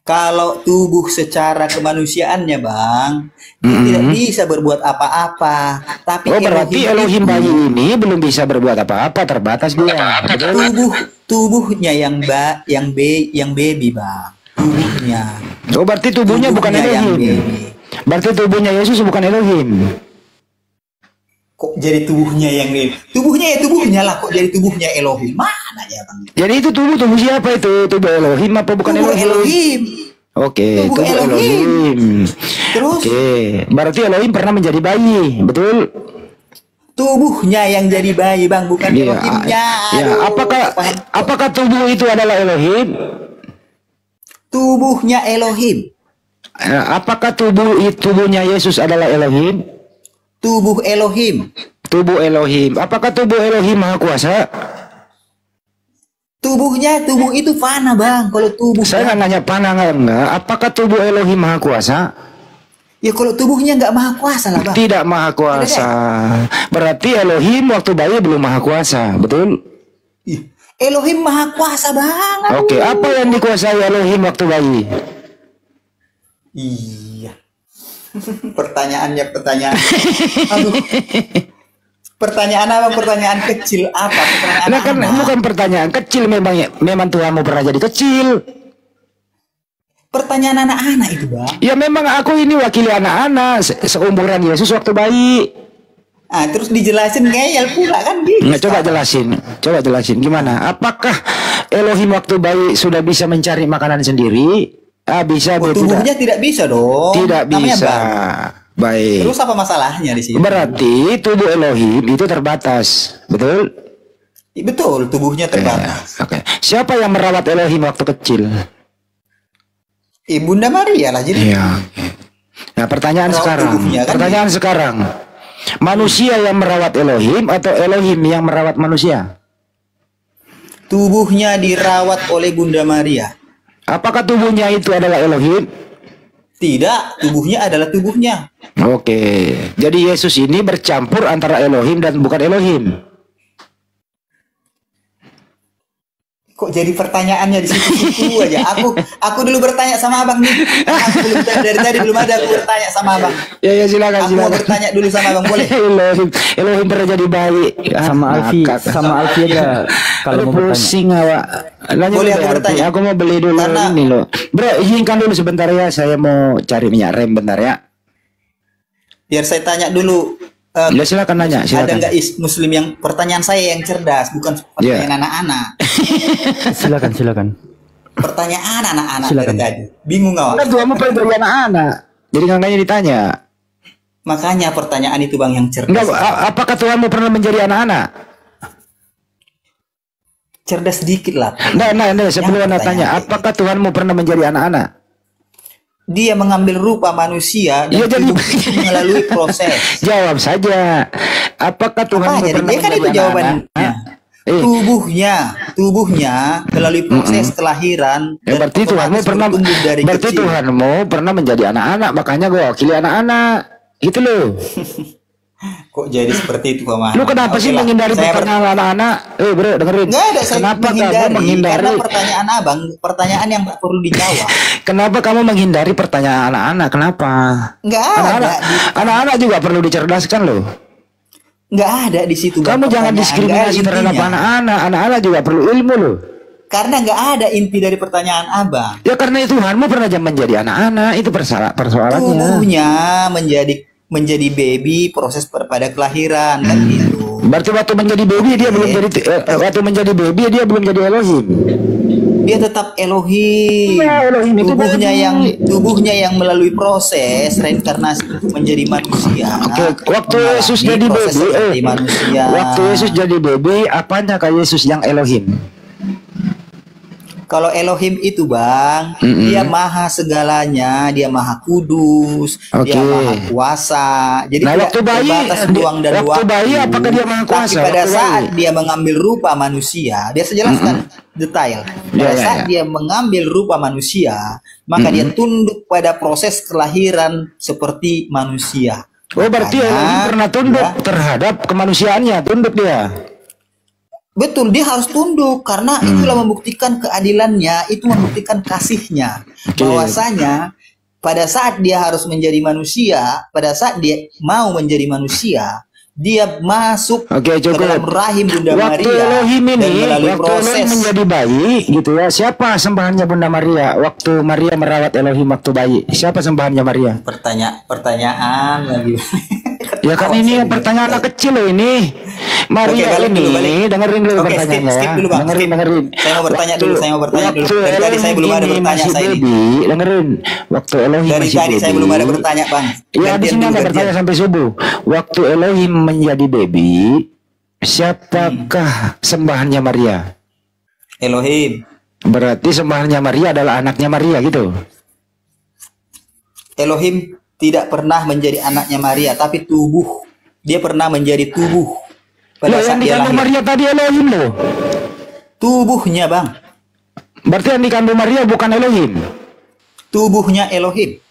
Kalau tubuh secara kemanusiaannya, Bang, dia tidak bisa berbuat apa-apa. Tapi Oh berarti Elohim itu, bayi ini belum bisa berbuat apa-apa, terbatas dia. Betul? tubuhnya yang baby, Bang. Tubuhnya. Oh berarti tubuhnya bukan yang Elohim. baby. Berarti tubuhnya Yesus bukan Elohim. Kok jadi tubuhnya yang baby? Tubuhnya ya tubuhnya lah, kok jadi tubuhnya Elohim? Mana ya, Bang? Jadi itu tubuh siapa itu? Tubuh Elohim apa bukan Tubuh Elohim? Elohim. Oke, Tubuh tubuh Elohim. Terus? Oke, berarti Elohim pernah menjadi bayi, betul? Tubuhnya yang jadi bayi, Bang, bukan Iya. Elohimnya. Ya, Aduh, paham. apakah tubuh itu adalah Elohim? Tubuhnya Elohim. Apakah tubuhnya Yesus adalah Elohim? Tubuh Elohim. Tubuh Elohim. Apakah tubuh Elohim maha kuasa? Tubuh itu fana, Bang. Kalau tubuh, Saya nggak nanya panah enggak. Apakah tubuh Elohim maha kuasa? ya kalau tubuhnya nggak maha kuasa lah, Bang. Tidak maha kuasa. Berarti Elohim waktu bayi belum maha kuasa, betul? Ih, Elohim maha kuasa banget. Oke, apa yang dikuasai Elohim waktu bayi? Iya. Pertanyaan. Aduh. Pertanyaan apa? Pertanyaan kecil apa? Pertanyaan Nah kan apa? bukan pertanyaan kecil, memang Tuhanmu pernah jadi kecil. Pertanyaan anak-anak itu, Bang. Ya memang aku ini wakili anak-anak seumuran Yesus waktu bayi. Ah, terus dijelasin ngeyel pula kan gitu. Nah, coba jelasin gimana? Apakah Elohim waktu bayi sudah bisa mencari makanan sendiri? Bisa, Oh, Bu, tubuhnya tidak bisa dong. tidak Namanya bisa. Bang. Baik. Terus apa masalahnya di sini? Berarti tubuh Elohim itu terbatas, betul? Betul, tubuhnya terbatas. Oke. Siapa yang merawat Elohim waktu kecil? Bunda Maria lah jadi. Iya. Nah, pertanyaan Merawat sekarang. tubuhnya, kan? Pertanyaan sekarang. Manusia yang merawat Elohim atau Elohim yang merawat manusia? Tubuhnya dirawat oleh Bunda Maria. Apakah tubuhnya itu adalah Elohim? Tidak, tubuhnya adalah tubuhnya. Oke. Jadi Yesus ini bercampur antara Elohim dan bukan Elohim. Kok jadi pertanyaannya di situ-situ aja? Aku dulu bertanya sama abang nih. Aku belum dari tadi belum ada aku bertanya sama abang. Ya silakan Aku mau silakan. bertanya dulu sama abang, boleh? Elohim pernah jadi bayi. Sama Alfi aja kalau mau bertanya. Pusing awak. Lanjut Boleh dulu, aku Alfi. bertanya? Aku mau beli dulu Karena- ini loh. Bro, izinkan dulu sebentar ya. Saya mau cari minyak rem bentar ya. Biar saya tanya dulu. Ya silakan nanya, Ada silakan. nggak Muslim yang pertanyaan saya yang cerdas, bukan pertanyaan anak-anak. Silakan. Pertanyaan anak-anak Silakan. dari tadi. Bingung nggak? Kan tuamu pengen beri anak-anak. Jadi kakaknya ditanya. Makanya pertanyaan itu bang yang cerdas. Enggak, apakah Tuhanmu pernah menjadi anak-anak? Cerdas sedikit lah. Nah, sebelum Yang anda tanya, pertanyaan apakah Tuhanmu pernah menjadi anak-anak? dia mengambil rupa manusia dan Iya, jadi- hidup itu melalui proses. Jawab saja. Apakah Tuhanmu Jadi pernah dia kan menjadi itu jawabannya. anak-anak? Tubuhnya melalui proses kelahiran. Ya, dan berarti Tuhanmu otomatis pernah bertumbuh dari berarti kecil. Tuhanmu pernah menjadi anak-anak, makanya gue wakili anak-anak. Gitu loh. Kok jadi seperti itu pemahaman? Lu kenapa sih menghindari pertanyaan anak-anak? Bro, dengerin. Nggak ada saya Kenapa kamu menghindari, menghindari? karena pertanyaan abang, pertanyaan yang nggak perlu dijawab. Kenapa kamu menghindari pertanyaan anak-anak? Kenapa? Nggak ada, Anak-anak juga perlu dicerdaskan loh. nggak ada di situ. Bang, Kamu jangan pertanyaan. diskriminasi Nggak ada terhadap intinya. anak-anak. Anak-anak juga perlu ilmu loh. Karena nggak ada inti dari pertanyaan abang. Ya karena Tuhanmu pernah menjadi anak-anak, itu persoalannya. Tubuhnya menjadi baby, proses pada kelahiran kan gitu. Berarti waktu menjadi baby dia belum jadi waktu menjadi baby dia belum jadi Elohim. Dia tetap Elohim. Ya, Elohim itu Tubuhnya yang melalui proses reinkarnasi menjadi manusia. Oke, waktu Mengalami Yesus jadi proses baby, seperti manusia. waktu Yesus jadi baby, apanya kayak Yesus yang Elohim? Kalau Elohim itu bang, dia maha segalanya, dia maha kudus, dia Oke. maha kuasa. Jadi Nah, tidak waktu bayi, terbatas ruang dan waktu waktu. bayi apakah dia maha kuasa? Tapi pada Waktu saat bayi? dia mengambil rupa manusia, biar saya jelaskan detail. Pada Ya, saat ya. dia mengambil rupa manusia, maka dia tunduk pada proses kelahiran seperti manusia. Oh berarti Makanya, Elohim pernah tunduk ya, terhadap kemanusiaannya, tunduk dia. betul, dia harus tunduk karena itulah membuktikan keadilannya, itu membuktikan kasihnya. Bahwasanya pada saat dia harus menjadi manusia, pada saat dia mau menjadi manusia, dia masuk Oke, ke cukup. dalam rahim Bunda Waktu Maria Elohim dan ini, melalui waktu proses. Elohim menjadi bayi, gitu ya. Siapa sembahannya Bunda Maria? Waktu Maria merawat Elohim waktu bayi, siapa sembahannya Maria? Pertanyaan lagi. Ya kan ini pertanyaan anak kecil loh ini. Maria Oke, balik ini, dulu, balik. dengerin dulu Oke, pertanyaannya. skip dulu, Bang, dengerin, skip. dengerin. Saya mau bertanya dulu, saya mau bertanya dulu. Waktu Dari tadi saya belum ada Elohim ini bertanya masih saya ini. baby, dengerin. Waktu Elohim Dari masih tadi baby. saya belum ada bertanya, Bang. Ya di Gantian sini dulu, ada gantian. bertanya sampai subuh. Waktu Elohim menjadi baby, siapakah sembahannya Maria? Elohim. Berarti sembahannya Maria adalah anaknya Maria gitu. Elohim tidak pernah menjadi anaknya Maria, tapi tubuh. Dia pernah menjadi tubuh pada Loh, saat yang dia dikandung lahir. Maria tadi Elohim loh. Tubuhnya, Bang. Berarti yang dikandung Maria bukan Elohim. Tubuhnya Elohim.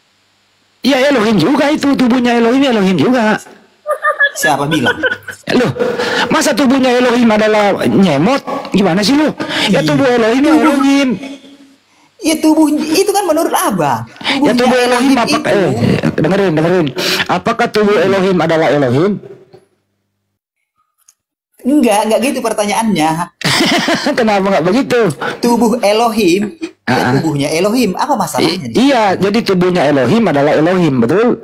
Iya Elohim juga itu, tubuhnya Elohim juga. Siapa bilang? Loh, masa tubuhnya Elohim adalah nyemot? Gimana sih lu? Ya tubuh Elohim ya Elohim. Ya tubuh itu kan menurut Abang. Ya tubuh Elohim apa? itu Dengerin. Apakah tubuh Elohim adalah Elohim? enggak gitu pertanyaannya. Kenapa nggak begitu? Tubuh Elohim, ya Ah. tubuhnya Elohim. Apa masalahnya nih? Iya, jadi tubuhnya Elohim adalah Elohim, betul?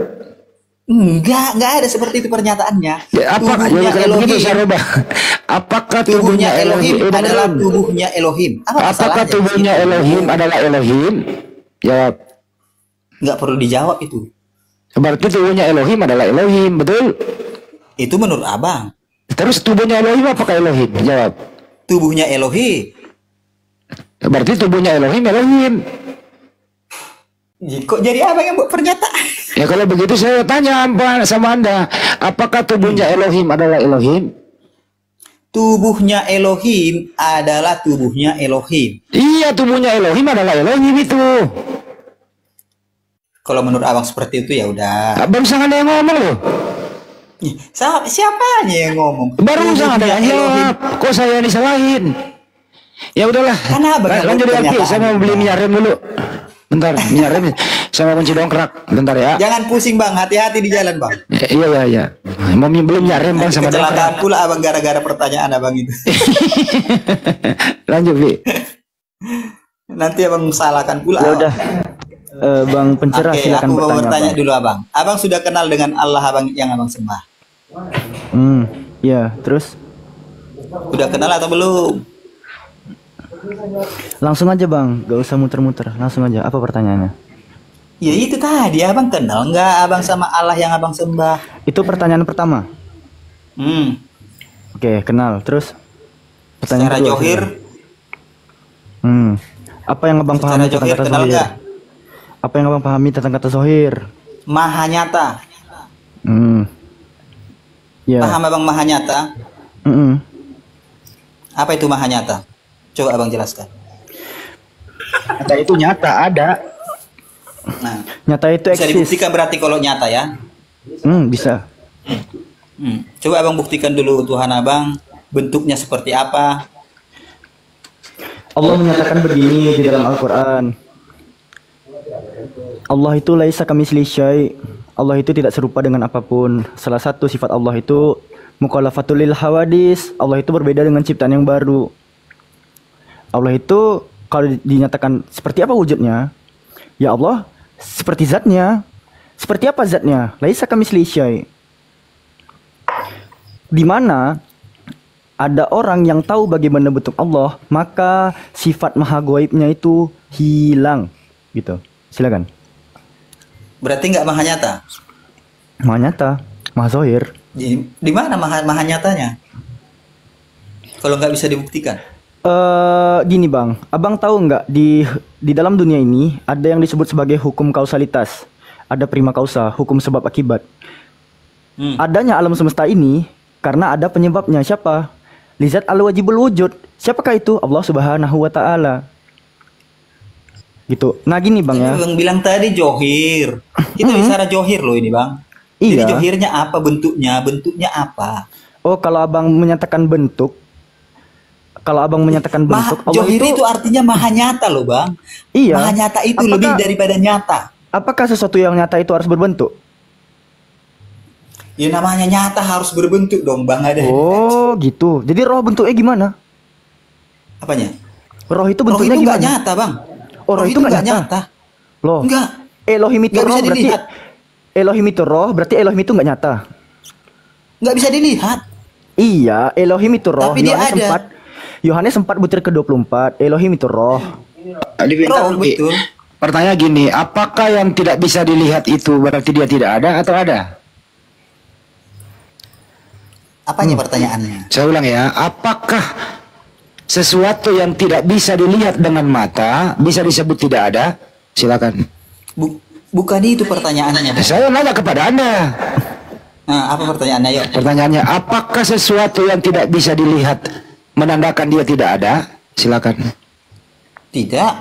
Enggak ada seperti itu pernyataannya. Ya, apa? Tubuhnya Jadi kalau begitu Elohim. saya rubah. Apakah Tubuhnya Elohim adalah dengerin. tubuhnya Elohim. Apa Apakah masalahnya? tubuhnya Itu Elohim adalah Elohim? Jawab. nggak perlu dijawab itu. Berarti tubuhnya Elohim adalah Elohim, betul? Itu menurut Abang. Terus tubuhnya Elohim apakah Elohim? Jawab. Tubuhnya Elohim. Berarti tubuhnya Elohim. Kok jadi Abang yang buat pernyataan? Ya kalau begitu saya tanya sama Anda, apakah tubuhnya Elohim adalah Elohim? Tubuhnya Elohim adalah tubuhnya Elohim. Iya, tubuhnya Elohim adalah Elohim itu. Kalau menurut Abang seperti itu ya udah. Barusan ada yang ngomong loh. Siapanya yang ngomong? Barusan ada Tubuhnya yang jawab. Kok saya disalahin? Ya udahlah. Karena abang yang Lanjut buat ya, Pi. Saya mau beli minyak rem dulu. Bentar, minyak rem. Saya mau kunci dongkrak. Bentar ya. Jangan pusing bang, hati-hati di jalan bang. Iya. Mau beli minyak rem bang sama dongkrak. Kecelakaan pula abang gara-gara pertanyaan abang itu. Lanjut, Pi. Nanti abang salahkan pula. Ya udah. Bang pencerah Oke, silakan aku mau bertanya. bertanya Bang. dulu abang. Abang sudah kenal dengan Allah abang yang abang sembah? Ya, terus Udah kenal atau belum? langsung aja bang, gak usah muter-muter, langsung aja. Apa pertanyaannya? Ya itu tadi abang kenal nggak abang sama Allah yang abang sembah? Itu pertanyaan pertama. Oke, kenal. Terus pertanyaan Secara kedua. johir, Apa yang abang secara pahami tentang johir kata kenal zohir? nggak? Apa yang abang pahami tentang kata zohir? Maha nyata. Ya. Paham abang maha nyata? Apa itu maha nyata? Coba abang jelaskan. Nyata itu nyata ada. Nah, Nyata itu bisa eksis. dibuktikan berarti kalau nyata ya? Bisa. Coba abang buktikan dulu Tuhan abang bentuknya seperti apa? Allah menyatakan begini di dalam Al-Quran. Allah itu laisa kamitslihi syai'. Allah itu tidak serupa dengan apapun. Salah satu sifat Allah itu mukhalafatul lil hawadis. Allah itu berbeda dengan ciptaan yang baru. Allah itu kalau dinyatakan seperti apa wujudnya? Ya Allah, seperti zatnya. Seperti apa zatnya? Laisa kamitslihi syai'. Di mana ada orang yang tahu bagaimana bentuk Allah, maka sifat maha goibnya itu hilang. Gitu. Silakan. Berarti nggak maha nyata? Maha nyata, maha zohir. Di mana maha nyatanya? Kalau nggak bisa dibuktikan? Gini bang, abang tahu nggak di dalam dunia ini ada yang disebut sebagai hukum kausalitas, ada prima causa, hukum sebab akibat. Adanya alam semesta ini karena ada penyebabnya. Siapa? Lizat al-wajibul wujud. Siapakah itu? Allah Subhanahu wa Ta'ala. Gitu. Nah gini bang ya. Bang bilang tadi johir. Itu bicara johir loh ini bang. Iya. Jadi johirnya apa bentuknya? Bentuknya apa? Oh kalau abang menyatakan bentuk, Allah johir itu itu artinya maha nyata loh bang. Iya. Maha nyata itu Apakah- lebih daripada nyata. apakah sesuatu yang nyata itu harus berbentuk? Ya namanya nyata harus berbentuk dong bang. Ada. Oh gitu. Jadi roh bentuknya gimana? Apanya? Roh itu Roh bentuknya itu nggak gimana? nyata bang. Oh, roh itu nggak nyata. Loh. Enggak. Elohim itu Nggak roh bisa berarti dilihat. Elohim itu roh berarti Elohim itu nggak nyata. Nggak bisa dilihat. Iya, Elohim itu roh. Tapi dia ada. Yohanes 4 butir ke-24. Elohim itu roh. Roh betul. Pertanyaan gini, apakah yang tidak bisa dilihat itu berarti dia tidak ada atau ada? Apanya pertanyaannya? Saya ulang ya, apakah sesuatu yang tidak bisa dilihat dengan mata bisa disebut tidak ada? Silakan. Bukan itu pertanyaannya. Bang. Saya nanya kepada Anda. Nah, apa pertanyaannya? Yuk. Pertanyaannya, apakah sesuatu yang tidak bisa dilihat menandakan dia tidak ada? Silakan. Tidak.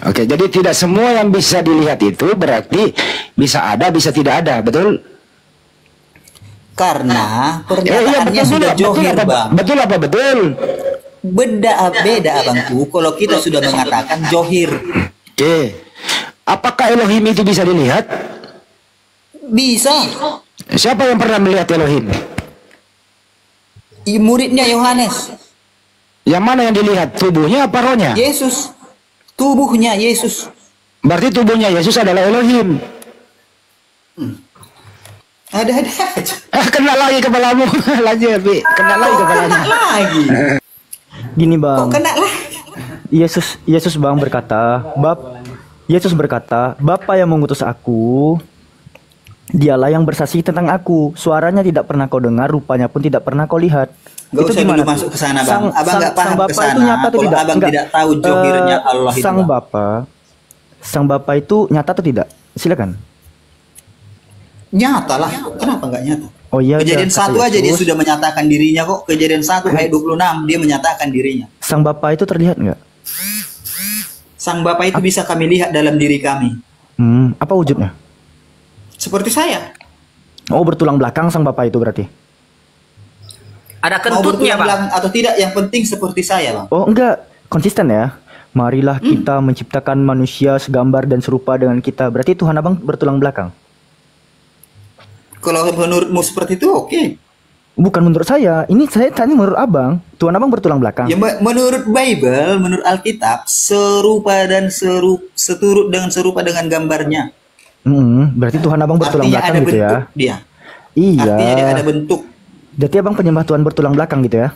Oke, jadi tidak semua yang bisa dilihat itu berarti bisa ada, bisa tidak ada, betul? Karena Iya, pernyataannya betul, sudah johir apa, bang. betul apa betul? Beda abangku. Kalau kita sudah mengatakan johir, Oke, apakah Elohim itu bisa dilihat? bisa. Siapa yang pernah melihat Elohim? Muridnya Yohanes, Yang mana yang dilihat? Tubuhnya apa rohnya? Yesus, tubuhnya Yesus. Berarti tubuhnya Yesus adalah Elohim. Ada aja. Kena lagi kepalamu. Lanjut, Bi. Kena lagi kepalanya. Lagi. Gini bang. Kok kena lah? Yesus bang berkata, Yesus berkata, Bapa yang mengutus aku, dialah yang bersaksi tentang aku. Suaranya tidak pernah kau dengar, rupanya pun tidak pernah kau lihat. Gak usah dulu masuk ke sana bang. Abang nggak paham ke Bapa sana. itu nyata atau Kalau tidak? abang Enggak. tidak tahu johirnya Allah itu. Sang Bang. Bapa itu nyata atau tidak? Silakan. Nyata lah. Kenapa nggak nyata? Oh iya. Kejadian kata 1 aja dia Yesus. sudah menyatakan dirinya kok. Kejadian 1 ayat 26 dia menyatakan dirinya. Sang Bapa itu terlihat nggak? Sang Bapa itu bisa kami lihat dalam diri kami. Apa wujudnya? Seperti saya. Oh bertulang belakang sang Bapa itu berarti? Ada Mau kentutnya bertulang bang. belakang atau tidak yang penting seperti saya bang. Oh enggak. konsisten ya. Marilah kita menciptakan manusia segambar dan serupa dengan kita. Berarti Tuhan abang bertulang belakang. Kalau menurutmu seperti itu oke. Bukan menurut saya. Ini saya tanya menurut abang. Tuhan abang bertulang belakang. Ya menurut Bible, menurut Alkitab serupa dan seturut dengan serupa dengan gambarnya. Berarti Tuhan abang bertulang Artinya belakang ada gitu ya. bentuk dia. Iya. Artinya dia ada bentuk. Berarti abang penyembah Tuhan bertulang belakang gitu ya.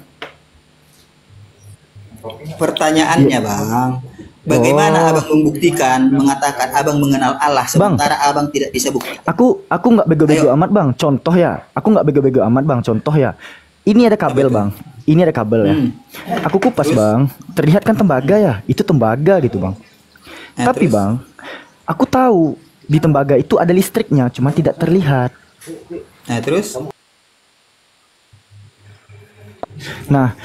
Pertanyaannya Bang, bagaimana Abang membuktikan, mengatakan Abang mengenal Allah sementara Abang tidak bisa bukti? Aku nggak bego-bego amat bang. Contoh ya, aku nggak bego-bego amat bang. Contoh ya, ini ada kabel bang. Ini ada kabel ya. Aku kupas bang. Terlihat kan tembaga ya. Itu tembaga gitu bang. Tapi terus? bang, aku tahu di tembaga itu ada listriknya, cuma tidak terlihat. Nah terus? Nah,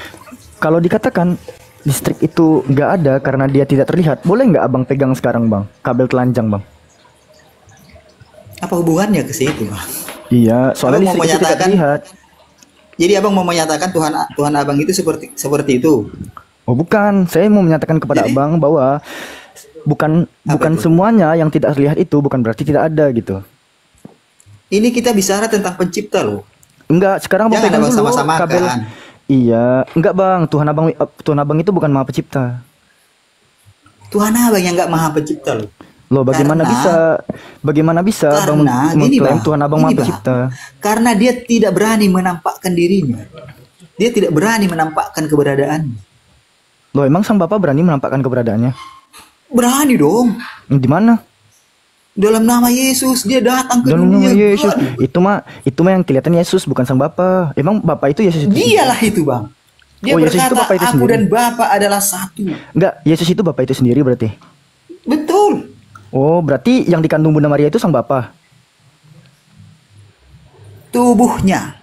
kalau dikatakan listrik itu nggak ada karena dia tidak terlihat, boleh nggak abang pegang sekarang bang? Kabel telanjang bang. Apa hubungannya ke situ Bang? Iya, soalnya Abang mau listrik itu tidak menyatakan- terlihat. Jadi Abang mau menyatakan Tuhan Abang itu seperti itu? Oh bukan, saya mau menyatakan kepada Jadi? abang bahwa bukan itu? semuanya yang tidak terlihat itu bukan berarti tidak ada gitu. Ini kita bicara tentang pencipta loh. Enggak, sekarang abang Jangan pegang abang dulu sama-samakan. kabel. Iya, enggak bang, Tuhan abang itu bukan Maha Pencipta. Tuhan Abang yang nggak maha pencipta loh. Loh, bagaimana bisa abang Karena gini mengklaim Bang, Tuhan abang gini, Maha Bang. Pencipta? Karena dia tidak berani menampakkan dirinya. Dia tidak berani menampakkan keberadaannya. Loh, emang sang bapak berani menampakkan keberadaannya? Berani dong. Di mana? Dalam nama Yesus dia datang ke Dalam dunia. nama Yesus. Berani. Itu mah yang kelihatan Yesus, bukan sang bapak. Emang bapak itu Yesus itu? Dialah itu Bang. Dia Oh, Yesus itu berkata Bapa itu aku sendiri. dan Bapa adalah satu. Enggak, Yesus itu bapak itu sendiri berarti. Betul. Oh, berarti yang dikandung Bunda Maria itu sang bapak. Tubuhnya.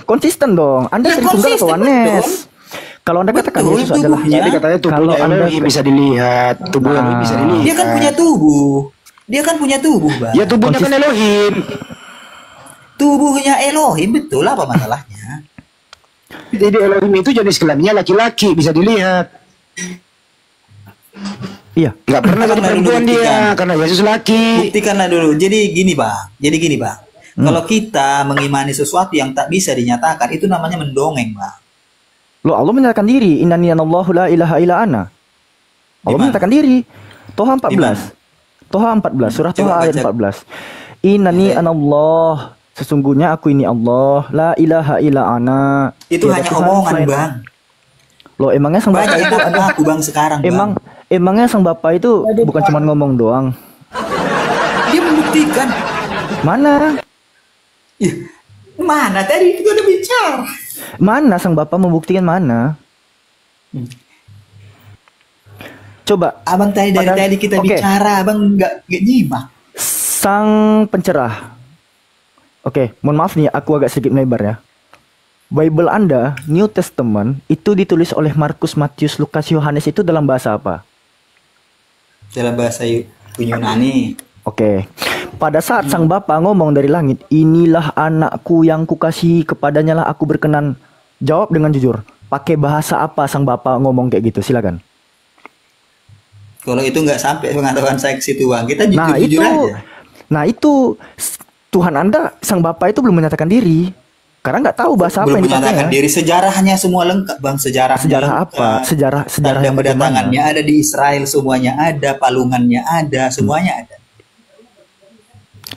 Konsisten dong. Anda Ya, Tritunggal atau konsisten, Oneness? Kalau Anda katakan Betul, Yesus adalah tubuhnya. Jadi katanya Kalau tubuhnya Anda Elohim bisa dilihat, tubuh Elohim bisa dilihat. Dia kan punya tubuh. Dia kan punya tubuh, Bang. Ya tubuhnya kan Elohim. Tubuhnya Elohim, betul apa masalahnya? Jadi Elohim itu jenis kelaminnya laki-laki bisa dilihat. Iya. Nggak pernah jadi Abang lalu perempuan dia buktikan. karena Yesus laki. Buktikanlah dulu. Jadi gini, Bang. Kalau kita mengimani sesuatu yang tak bisa dinyatakan, itu namanya mendongeng, Bang. Loh, Allah menyatakan diri, innani anallahu la ilaha illa ana. Allah Di mana? menyatakan diri. Toha 14. Di mana? Toha 14, surah Coba Toha ayat baca. 14. Innani anallah, sesungguhnya aku ini Allah, la ilaha illa ana. Itu Tiada hanya Tuhan omongan, selain- Bang. Loh, emangnya sang bapak Banyak itu itu aku, Bang, sekarang, Bang. emangnya sang bapak itu bukan cuma ngomong doang. Dia membuktikan. Mana? Ih, mana tadi kita udah bicara. Mana sang bapak membuktikan mana? Coba Abang tadi dari Padahal- tadi kita Oke. bicara, Abang nggak nyimak. sang pencerah. Oke, mohon maaf nih, aku agak sedikit melebar ya. Bible Anda, New Testament, itu ditulis oleh Markus, Matius, Lukas, Yohanes itu dalam bahasa apa? Dalam bahasa Yunani. Oke. Pada saat sang bapa ngomong dari langit, inilah anakku yang kukasihi, kepadanya lah aku berkenan. Jawab dengan jujur. Pakai bahasa apa sang bapa ngomong kayak gitu? Silakan. Kalau itu nggak sampai pengetahuan saya ke situ, Bang. Kita Nah jujur aja. Tuhan Anda, sang bapa itu belum menyatakan diri. Karena nggak tahu bahasa apa Belum yang menyatakan dipakainya. diri. Sejarahnya semua lengkap, Bang. Sejarah apa? Sejarah Tanda yang bagaimana? kedatangannya ada di Israel, semuanya ada. Palungannya ada, semuanya ada.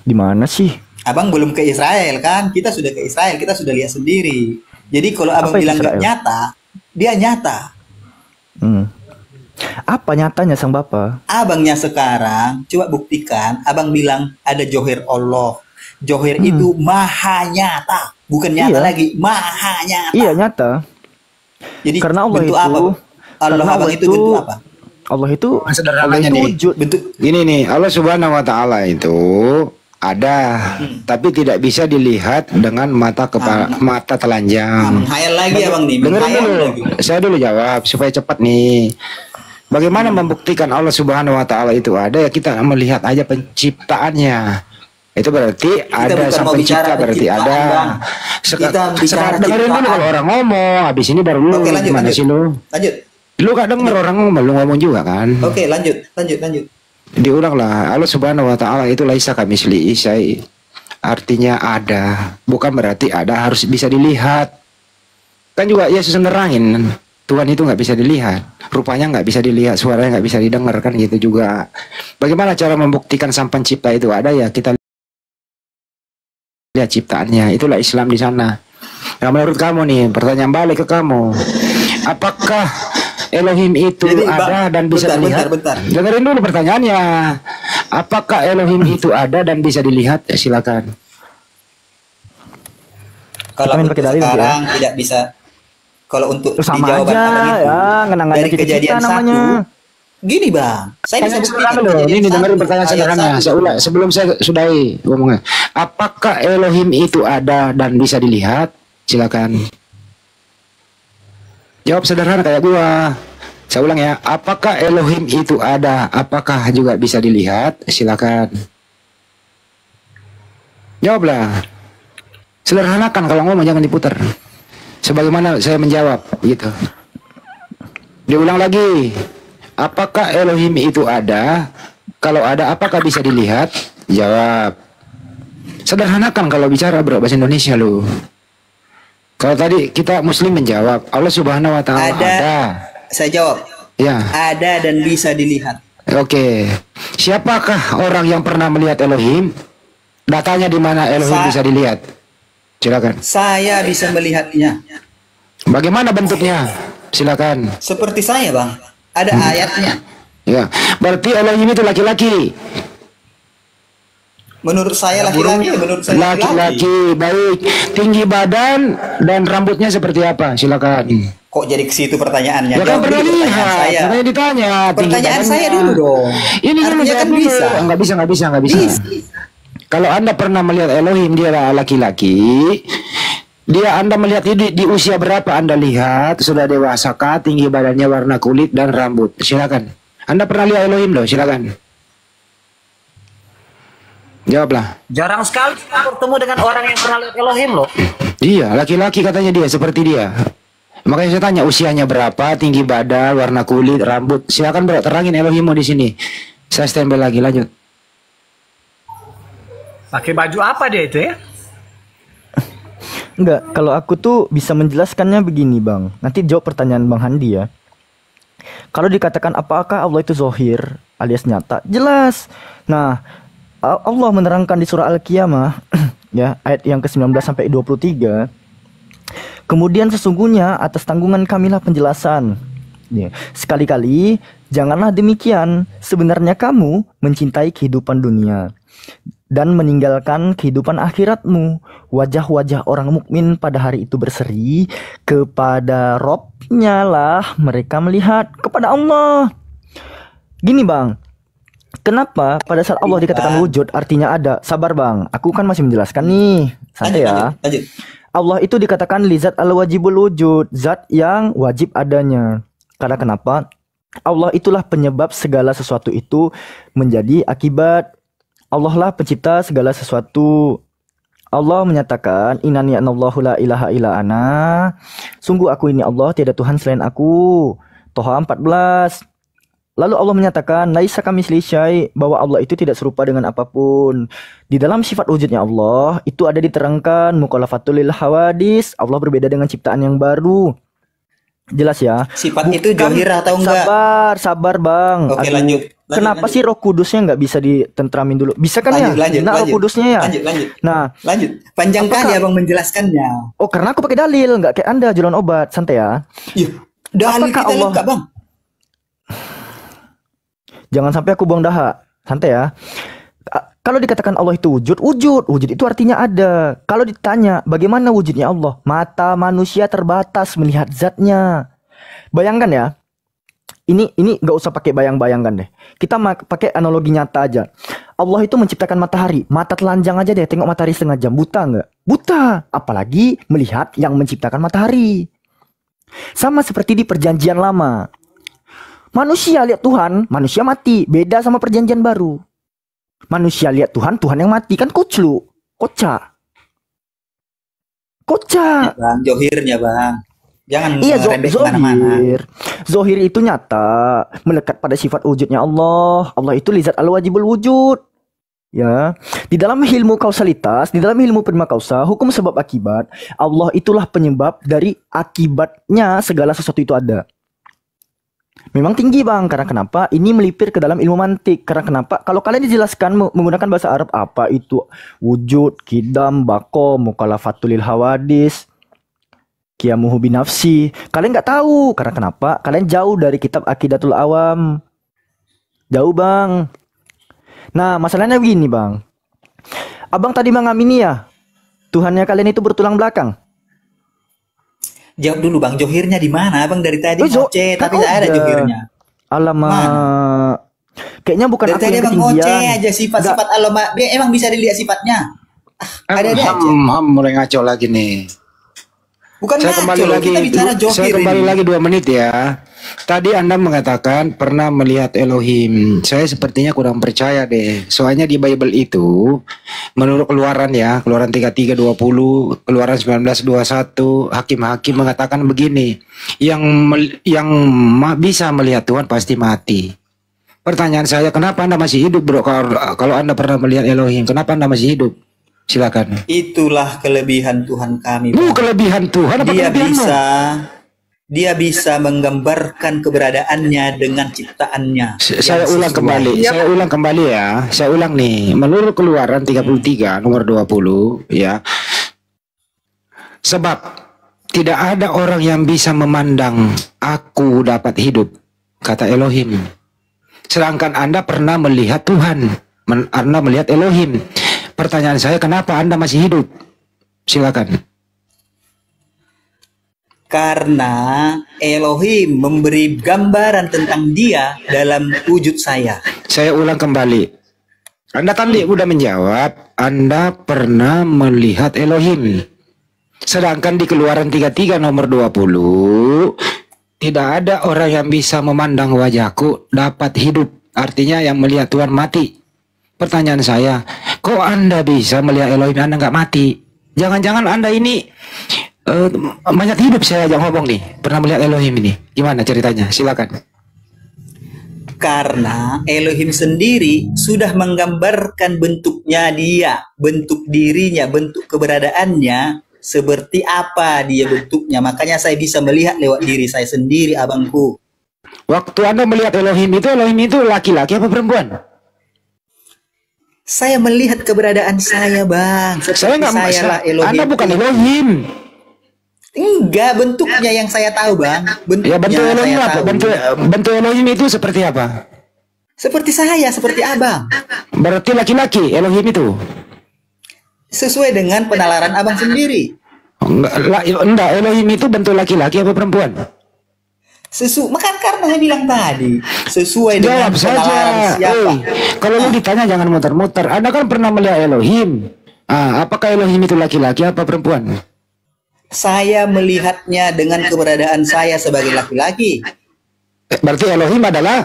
Di mana sih? Abang belum ke Israel kan? Kita sudah ke Israel, kita sudah lihat sendiri. Jadi kalau abang Apa itu bilang nggak Israel? nyata, dia nyata. Apa nyatanya sang bapa? Abangnya sekarang, coba buktikan. Abang bilang ada Johir Allah. Johir itu maha nyata, bukan nyata Iya. lagi, maha nyata. Iya nyata. Jadi Karena Allah bentuk itu, apa? Allah karena abang Allah itu bentuk apa? Allah itu Sederhananya nih. wujud. Bentuk Gini nih, Allah Subhanahu wa taala itu ada, tapi tidak bisa dilihat dengan mata mata telanjang. menghayal lagi abang nih, Dengerin menghayal dulu, lagi. saya dulu jawab supaya cepat nih. Bagaimana membuktikan Allah Subhanahu wa taala itu ada? Ya kita melihat aja penciptaannya. Itu berarti ada bukan sang mau bicara pencipta, berarti penciptaan, ada. Bang. Kita bicara Sekarang dengerin dulu ciptaan. kalau orang ngomong, habis ini baru lu Oke, lanjut, gimana lanjut. sih lu? Lanjut. Lu gak denger orang ngomong, lu ngomong juga kan? Oke, lanjut. Lanjut. Diulanglah, Allah Subhanahu wa taala itu laisa kamisli syai. Artinya ada, bukan berarti ada harus bisa dilihat. Kan juga Yesus nerangin, Tuhan itu nggak bisa dilihat, rupanya nggak bisa dilihat, suaranya nggak bisa didengar, kan gitu juga. Bagaimana cara membuktikan sang pencipta itu ada, ya kita lihat ciptaannya. Itulah Islam di sana. Nah, menurut kamu nih, pertanyaan balik ke kamu, apakah Elohim itu Jadi, ada Bang, dan bisa dilihat? bentar. Dengerin dulu pertanyaannya. Apakah Elohim itu ada dan bisa dilihat? Ya, silakan. Kalau main untuk pakai dalil gitu ya. sekarang tidak bisa. Kalau untuk Sama dijawab aja abang itu, ya, ngenang dari cita-cita kejadian namanya. Gini bang, saya bisa buktikan Sederhana loh. kejadian Ini dengerin 1, pertanyaan ayat sederhana. 1. Saya ulang sebelum saya sudahi ngomongnya. Apakah Elohim itu ada dan bisa dilihat? Silakan. Jawab sederhana kayak gua. Saya ulang ya. Apakah Elohim itu ada? Apakah juga bisa dilihat? Silakan. Jawablah. Sederhanakan, kalau ngomong jangan diputar. Sebagaimana saya menjawab gitu. Diulang lagi. Apakah Elohim itu ada? Kalau ada, apakah bisa dilihat? Jawab. Sederhanakan kalau bicara bro, bahasa Indonesia lu. Kalau tadi kita Muslim menjawab, Allah Subhanahu wa taala ada. Saya jawab. Ya. Ada dan bisa dilihat. Oke. Siapakah orang yang pernah melihat Elohim? Datanya di mana Elohim bisa dilihat? Silakan. Saya bisa melihatnya. Bagaimana bentuknya? Silakan. Seperti saya bang. Ada ayatnya. Ya. Berarti Elohim itu laki-laki. Menurut saya laki-laki. Menurut saya Laki-laki, baik. Tinggi badan dan rambutnya seperti apa? Silakan. Kok jadi ke situ pertanyaannya? Ya kan Jawab pernah dulu pertanyaan lihat, saya. makanya ditanya. tinggi Pertanyaan badannya. saya dulu dong. Ini dulu Artinya jawab kan dulu. bisa. Nggak bisa. Bisa. Kalau Anda pernah melihat Elohim, dia laki-laki. Anda melihat di usia berapa Anda lihat? Sudah dewasa kah? Tinggi badannya, warna kulit dan rambut. Silakan. Anda pernah lihat Elohim loh, silakan. Jawablah. Jarang sekali kita bertemu dengan orang yang pernah lihat Elohim loh. Iya, laki-laki katanya dia, seperti dia. Makanya saya tanya usianya berapa, tinggi badan, warna kulit, rambut. Silakan bro, terangin Elohimmu di sini. Saya standby lagi, lanjut. Pakai baju apa dia itu ya? Enggak, kalau aku tuh bisa menjelaskannya begini bang. Nanti jawab pertanyaan Bang Handi ya. Kalau dikatakan apakah Allah itu zohir alias nyata, jelas. Nah, Allah menerangkan di surah Al-Qiyamah ya, ayat yang ke-19 sampai 23. Kemudian sesungguhnya atas tanggungan kamilah penjelasan. Ya, sekali-kali janganlah demikian. Sebenarnya kamu mencintai kehidupan dunia dan meninggalkan kehidupan akhiratmu. Wajah-wajah orang mukmin pada hari itu berseri, kepada Robnya lah mereka melihat kepada Allah. Gini bang, kenapa pada saat Allah dikatakan wujud artinya ada? Sabar bang, aku kan masih menjelaskan nih. Santai ya. Lanjut. Allah itu dikatakan lizat al-wajibul wujud, zat yang wajib adanya. Karena kenapa? Allah itulah penyebab segala sesuatu itu menjadi akibat. Allah lah pencipta segala sesuatu. Allah menyatakan innani anallahu la ilaha illa ana. Sungguh aku ini Allah, tiada Tuhan selain aku. Toha 14. Lalu Allah menyatakan laisa kamitsli syai, bahwa Allah itu tidak serupa dengan apapun. Di dalam sifat wujudnya Allah itu ada diterangkan mukhalafatul lil hawadis, Allah berbeda dengan ciptaan yang baru. Jelas ya. Sifat itu johir atau enggak? Sabar bang. Oke, Aduh, lanjut. Kenapa sih Roh Kudusnya nggak bisa ditentramin dulu? Bisa kan Lanjut. Roh Kudusnya ya. Lanjut. Nah, Lanjut. Panjangkan ya bang menjelaskannya. oh karena aku pakai dalil, nggak kayak Anda jualan obat, santai ya. Iya. Dalil Apakah kita Allah- lengkap bang. Jangan sampai aku buang dahak, santai ya. Kalau dikatakan Allah itu wujud itu artinya ada. Kalau ditanya bagaimana wujudnya Allah, mata manusia terbatas melihat zatnya. Bayangkan ya, ini nggak usah pakai bayang-bayangkan deh. Kita pakai analogi nyata aja. Allah itu menciptakan matahari, mata telanjang aja deh tengok matahari setengah jam, buta nggak? Buta, apalagi melihat yang menciptakan matahari. Sama seperti di perjanjian lama. Manusia lihat Tuhan, manusia mati, beda sama perjanjian baru. Manusia lihat Tuhan, Tuhan yang mati kan kocak. Bang, johirnya bang. Jangan Iya, ngerembet kemana-mana. Zohir itu nyata, melekat pada sifat wujudnya Allah. Allah itu lizat al-wajibul wujud. Ya, di dalam ilmu kausalitas, di dalam ilmu prima kausa, hukum sebab akibat, Allah itulah penyebab dari akibatnya segala sesuatu itu ada. Memang tinggi bang, karena kenapa? Ini melipir ke dalam ilmu mantik. Karena kenapa? Kalau kalian dijelaskan menggunakan bahasa Arab apa itu wujud, kidam, bako, mukalafatul lil hawadis, qiyamuhu binafsi, kalian nggak tahu. Karena kenapa? Kalian jauh dari kitab Aqidatul Awam. Jauh bang. Nah masalahnya begini bang. Abang tadi mengamini ya, Tuhannya kalian itu bertulang belakang. Jawab dulu bang, johirnya di mana? Abang dari tadi ngoceh, kan tapi nggak ada udah. johirnya. Alamak. Kayaknya bukan Dari aku tadi yang abang ngoceh ketinggian. aja sifat-sifat Allah. Dia emang bisa dilihat sifatnya. Ada aja. Mulai ngaco lagi nih. Bukan Saya kembali ngaco, lagi, kita bicara johir saya kembali ini. lagi 2 menit ya. Tadi Anda mengatakan pernah melihat Elohim. Saya sepertinya kurang percaya deh. Soalnya di Bible itu, menurut Keluaran ya, Keluaran 33:20, Keluaran 19:21, hakim-hakim mengatakan begini, yang bisa melihat Tuhan pasti mati. Pertanyaan saya, kenapa Anda masih hidup bro? Kalau Anda pernah melihat Elohim, kenapa Anda masih hidup? Silakan. Itulah kelebihan Tuhan kami. Bu, kelebihan Tuhan apa kelebihanmu? Dia bisa menggambarkan keberadaannya dengan ciptaannya. Saya ulang kembali. Saya ulang kembali ya. Saya ulang nih. Menurut Keluaran 33 nomor 20 ya. Sebab tidak ada orang yang bisa memandang aku dapat hidup, kata Elohim. Sedangkan Anda pernah melihat Tuhan. Anda melihat Elohim. Pertanyaan saya, kenapa Anda masih hidup? Silakan. Karena Elohim memberi gambaran tentang dia dalam wujud saya. Saya ulang kembali. Anda tadi udah menjawab, Anda pernah melihat Elohim. Sedangkan di Keluaran 33 nomor 20, tidak ada orang yang bisa memandang wajahku dapat hidup. Artinya yang melihat Tuhan mati. Pertanyaan saya, kok Anda bisa melihat Elohim Anda nggak mati? Jangan-jangan Anda ini mayat hidup. Saya aja ngomong nih, pernah melihat Elohim ini. Gimana ceritanya? Silakan. Karena Elohim sendiri sudah menggambarkan bentuknya dia, bentuk dirinya, bentuk keberadaannya, seperti apa dia bentuknya. Makanya saya bisa melihat lewat diri saya sendiri, abangku. Waktu Anda melihat Elohim itu laki-laki apa perempuan? Saya melihat keberadaan saya, bang. Saya nggak lah Elohim. Anda bukan Elohim. Enggak, bentuknya yang saya tahu, bang. Bentuknya Ya bentuk Elohim saya apa? tahu. Bentuk Elohim itu seperti apa? Seperti saya, seperti abang. Berarti laki-laki Elohim itu. Sesuai dengan penalaran abang sendiri. Enggak, Elohim itu bentuk laki-laki apa perempuan? Makan karena saya bilang tadi sesuai dengan Jawab penalaran saja. siapa. Kalau lu ditanya jangan muter-muter. Anda kan pernah melihat Elohim. Apakah Elohim itu laki-laki apa perempuan? Saya melihatnya dengan keberadaan saya sebagai laki-laki. Berarti Elohim adalah.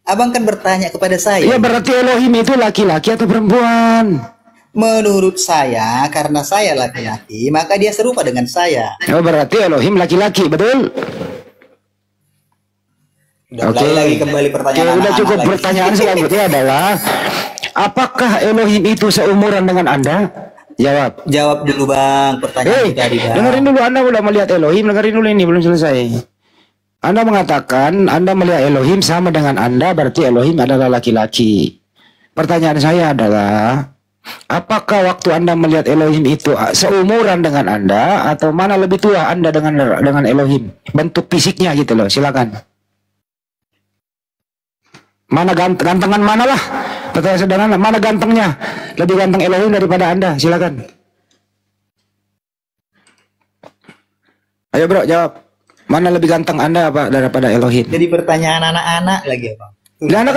Abang kan bertanya kepada saya. Ya berarti Elohim itu laki-laki atau perempuan? Menurut saya, karena saya laki-laki, maka dia serupa dengan saya. Oh berarti Elohim laki-laki, betul? Oke. Lagi kembali pertanyaan. Udah cukup lagi. Pertanyaan selanjutnya adalah, apakah Elohim itu seumuran dengan Anda? Jawab. Jawab dulu bang, pertanyaan tadi bang. Dengerin dulu, Anda udah melihat Elohim, dengerin dulu ini belum selesai. Anda mengatakan Anda melihat Elohim sama dengan Anda, berarti Elohim adalah laki-laki. Pertanyaan saya adalah, apakah waktu Anda melihat Elohim itu seumuran dengan Anda atau mana lebih tua Anda dengan Elohim? Bentuk fisiknya gitu loh, silakan. Mana gantengan mana lah? Pertanyaan sederhana, mana gantengnya? Lebih ganteng Elohim daripada Anda, silakan. Ayo bro, jawab. Mana lebih ganteng Anda apa daripada Elohim? Jadi pertanyaan anak-anak lagi ya bang. Nah,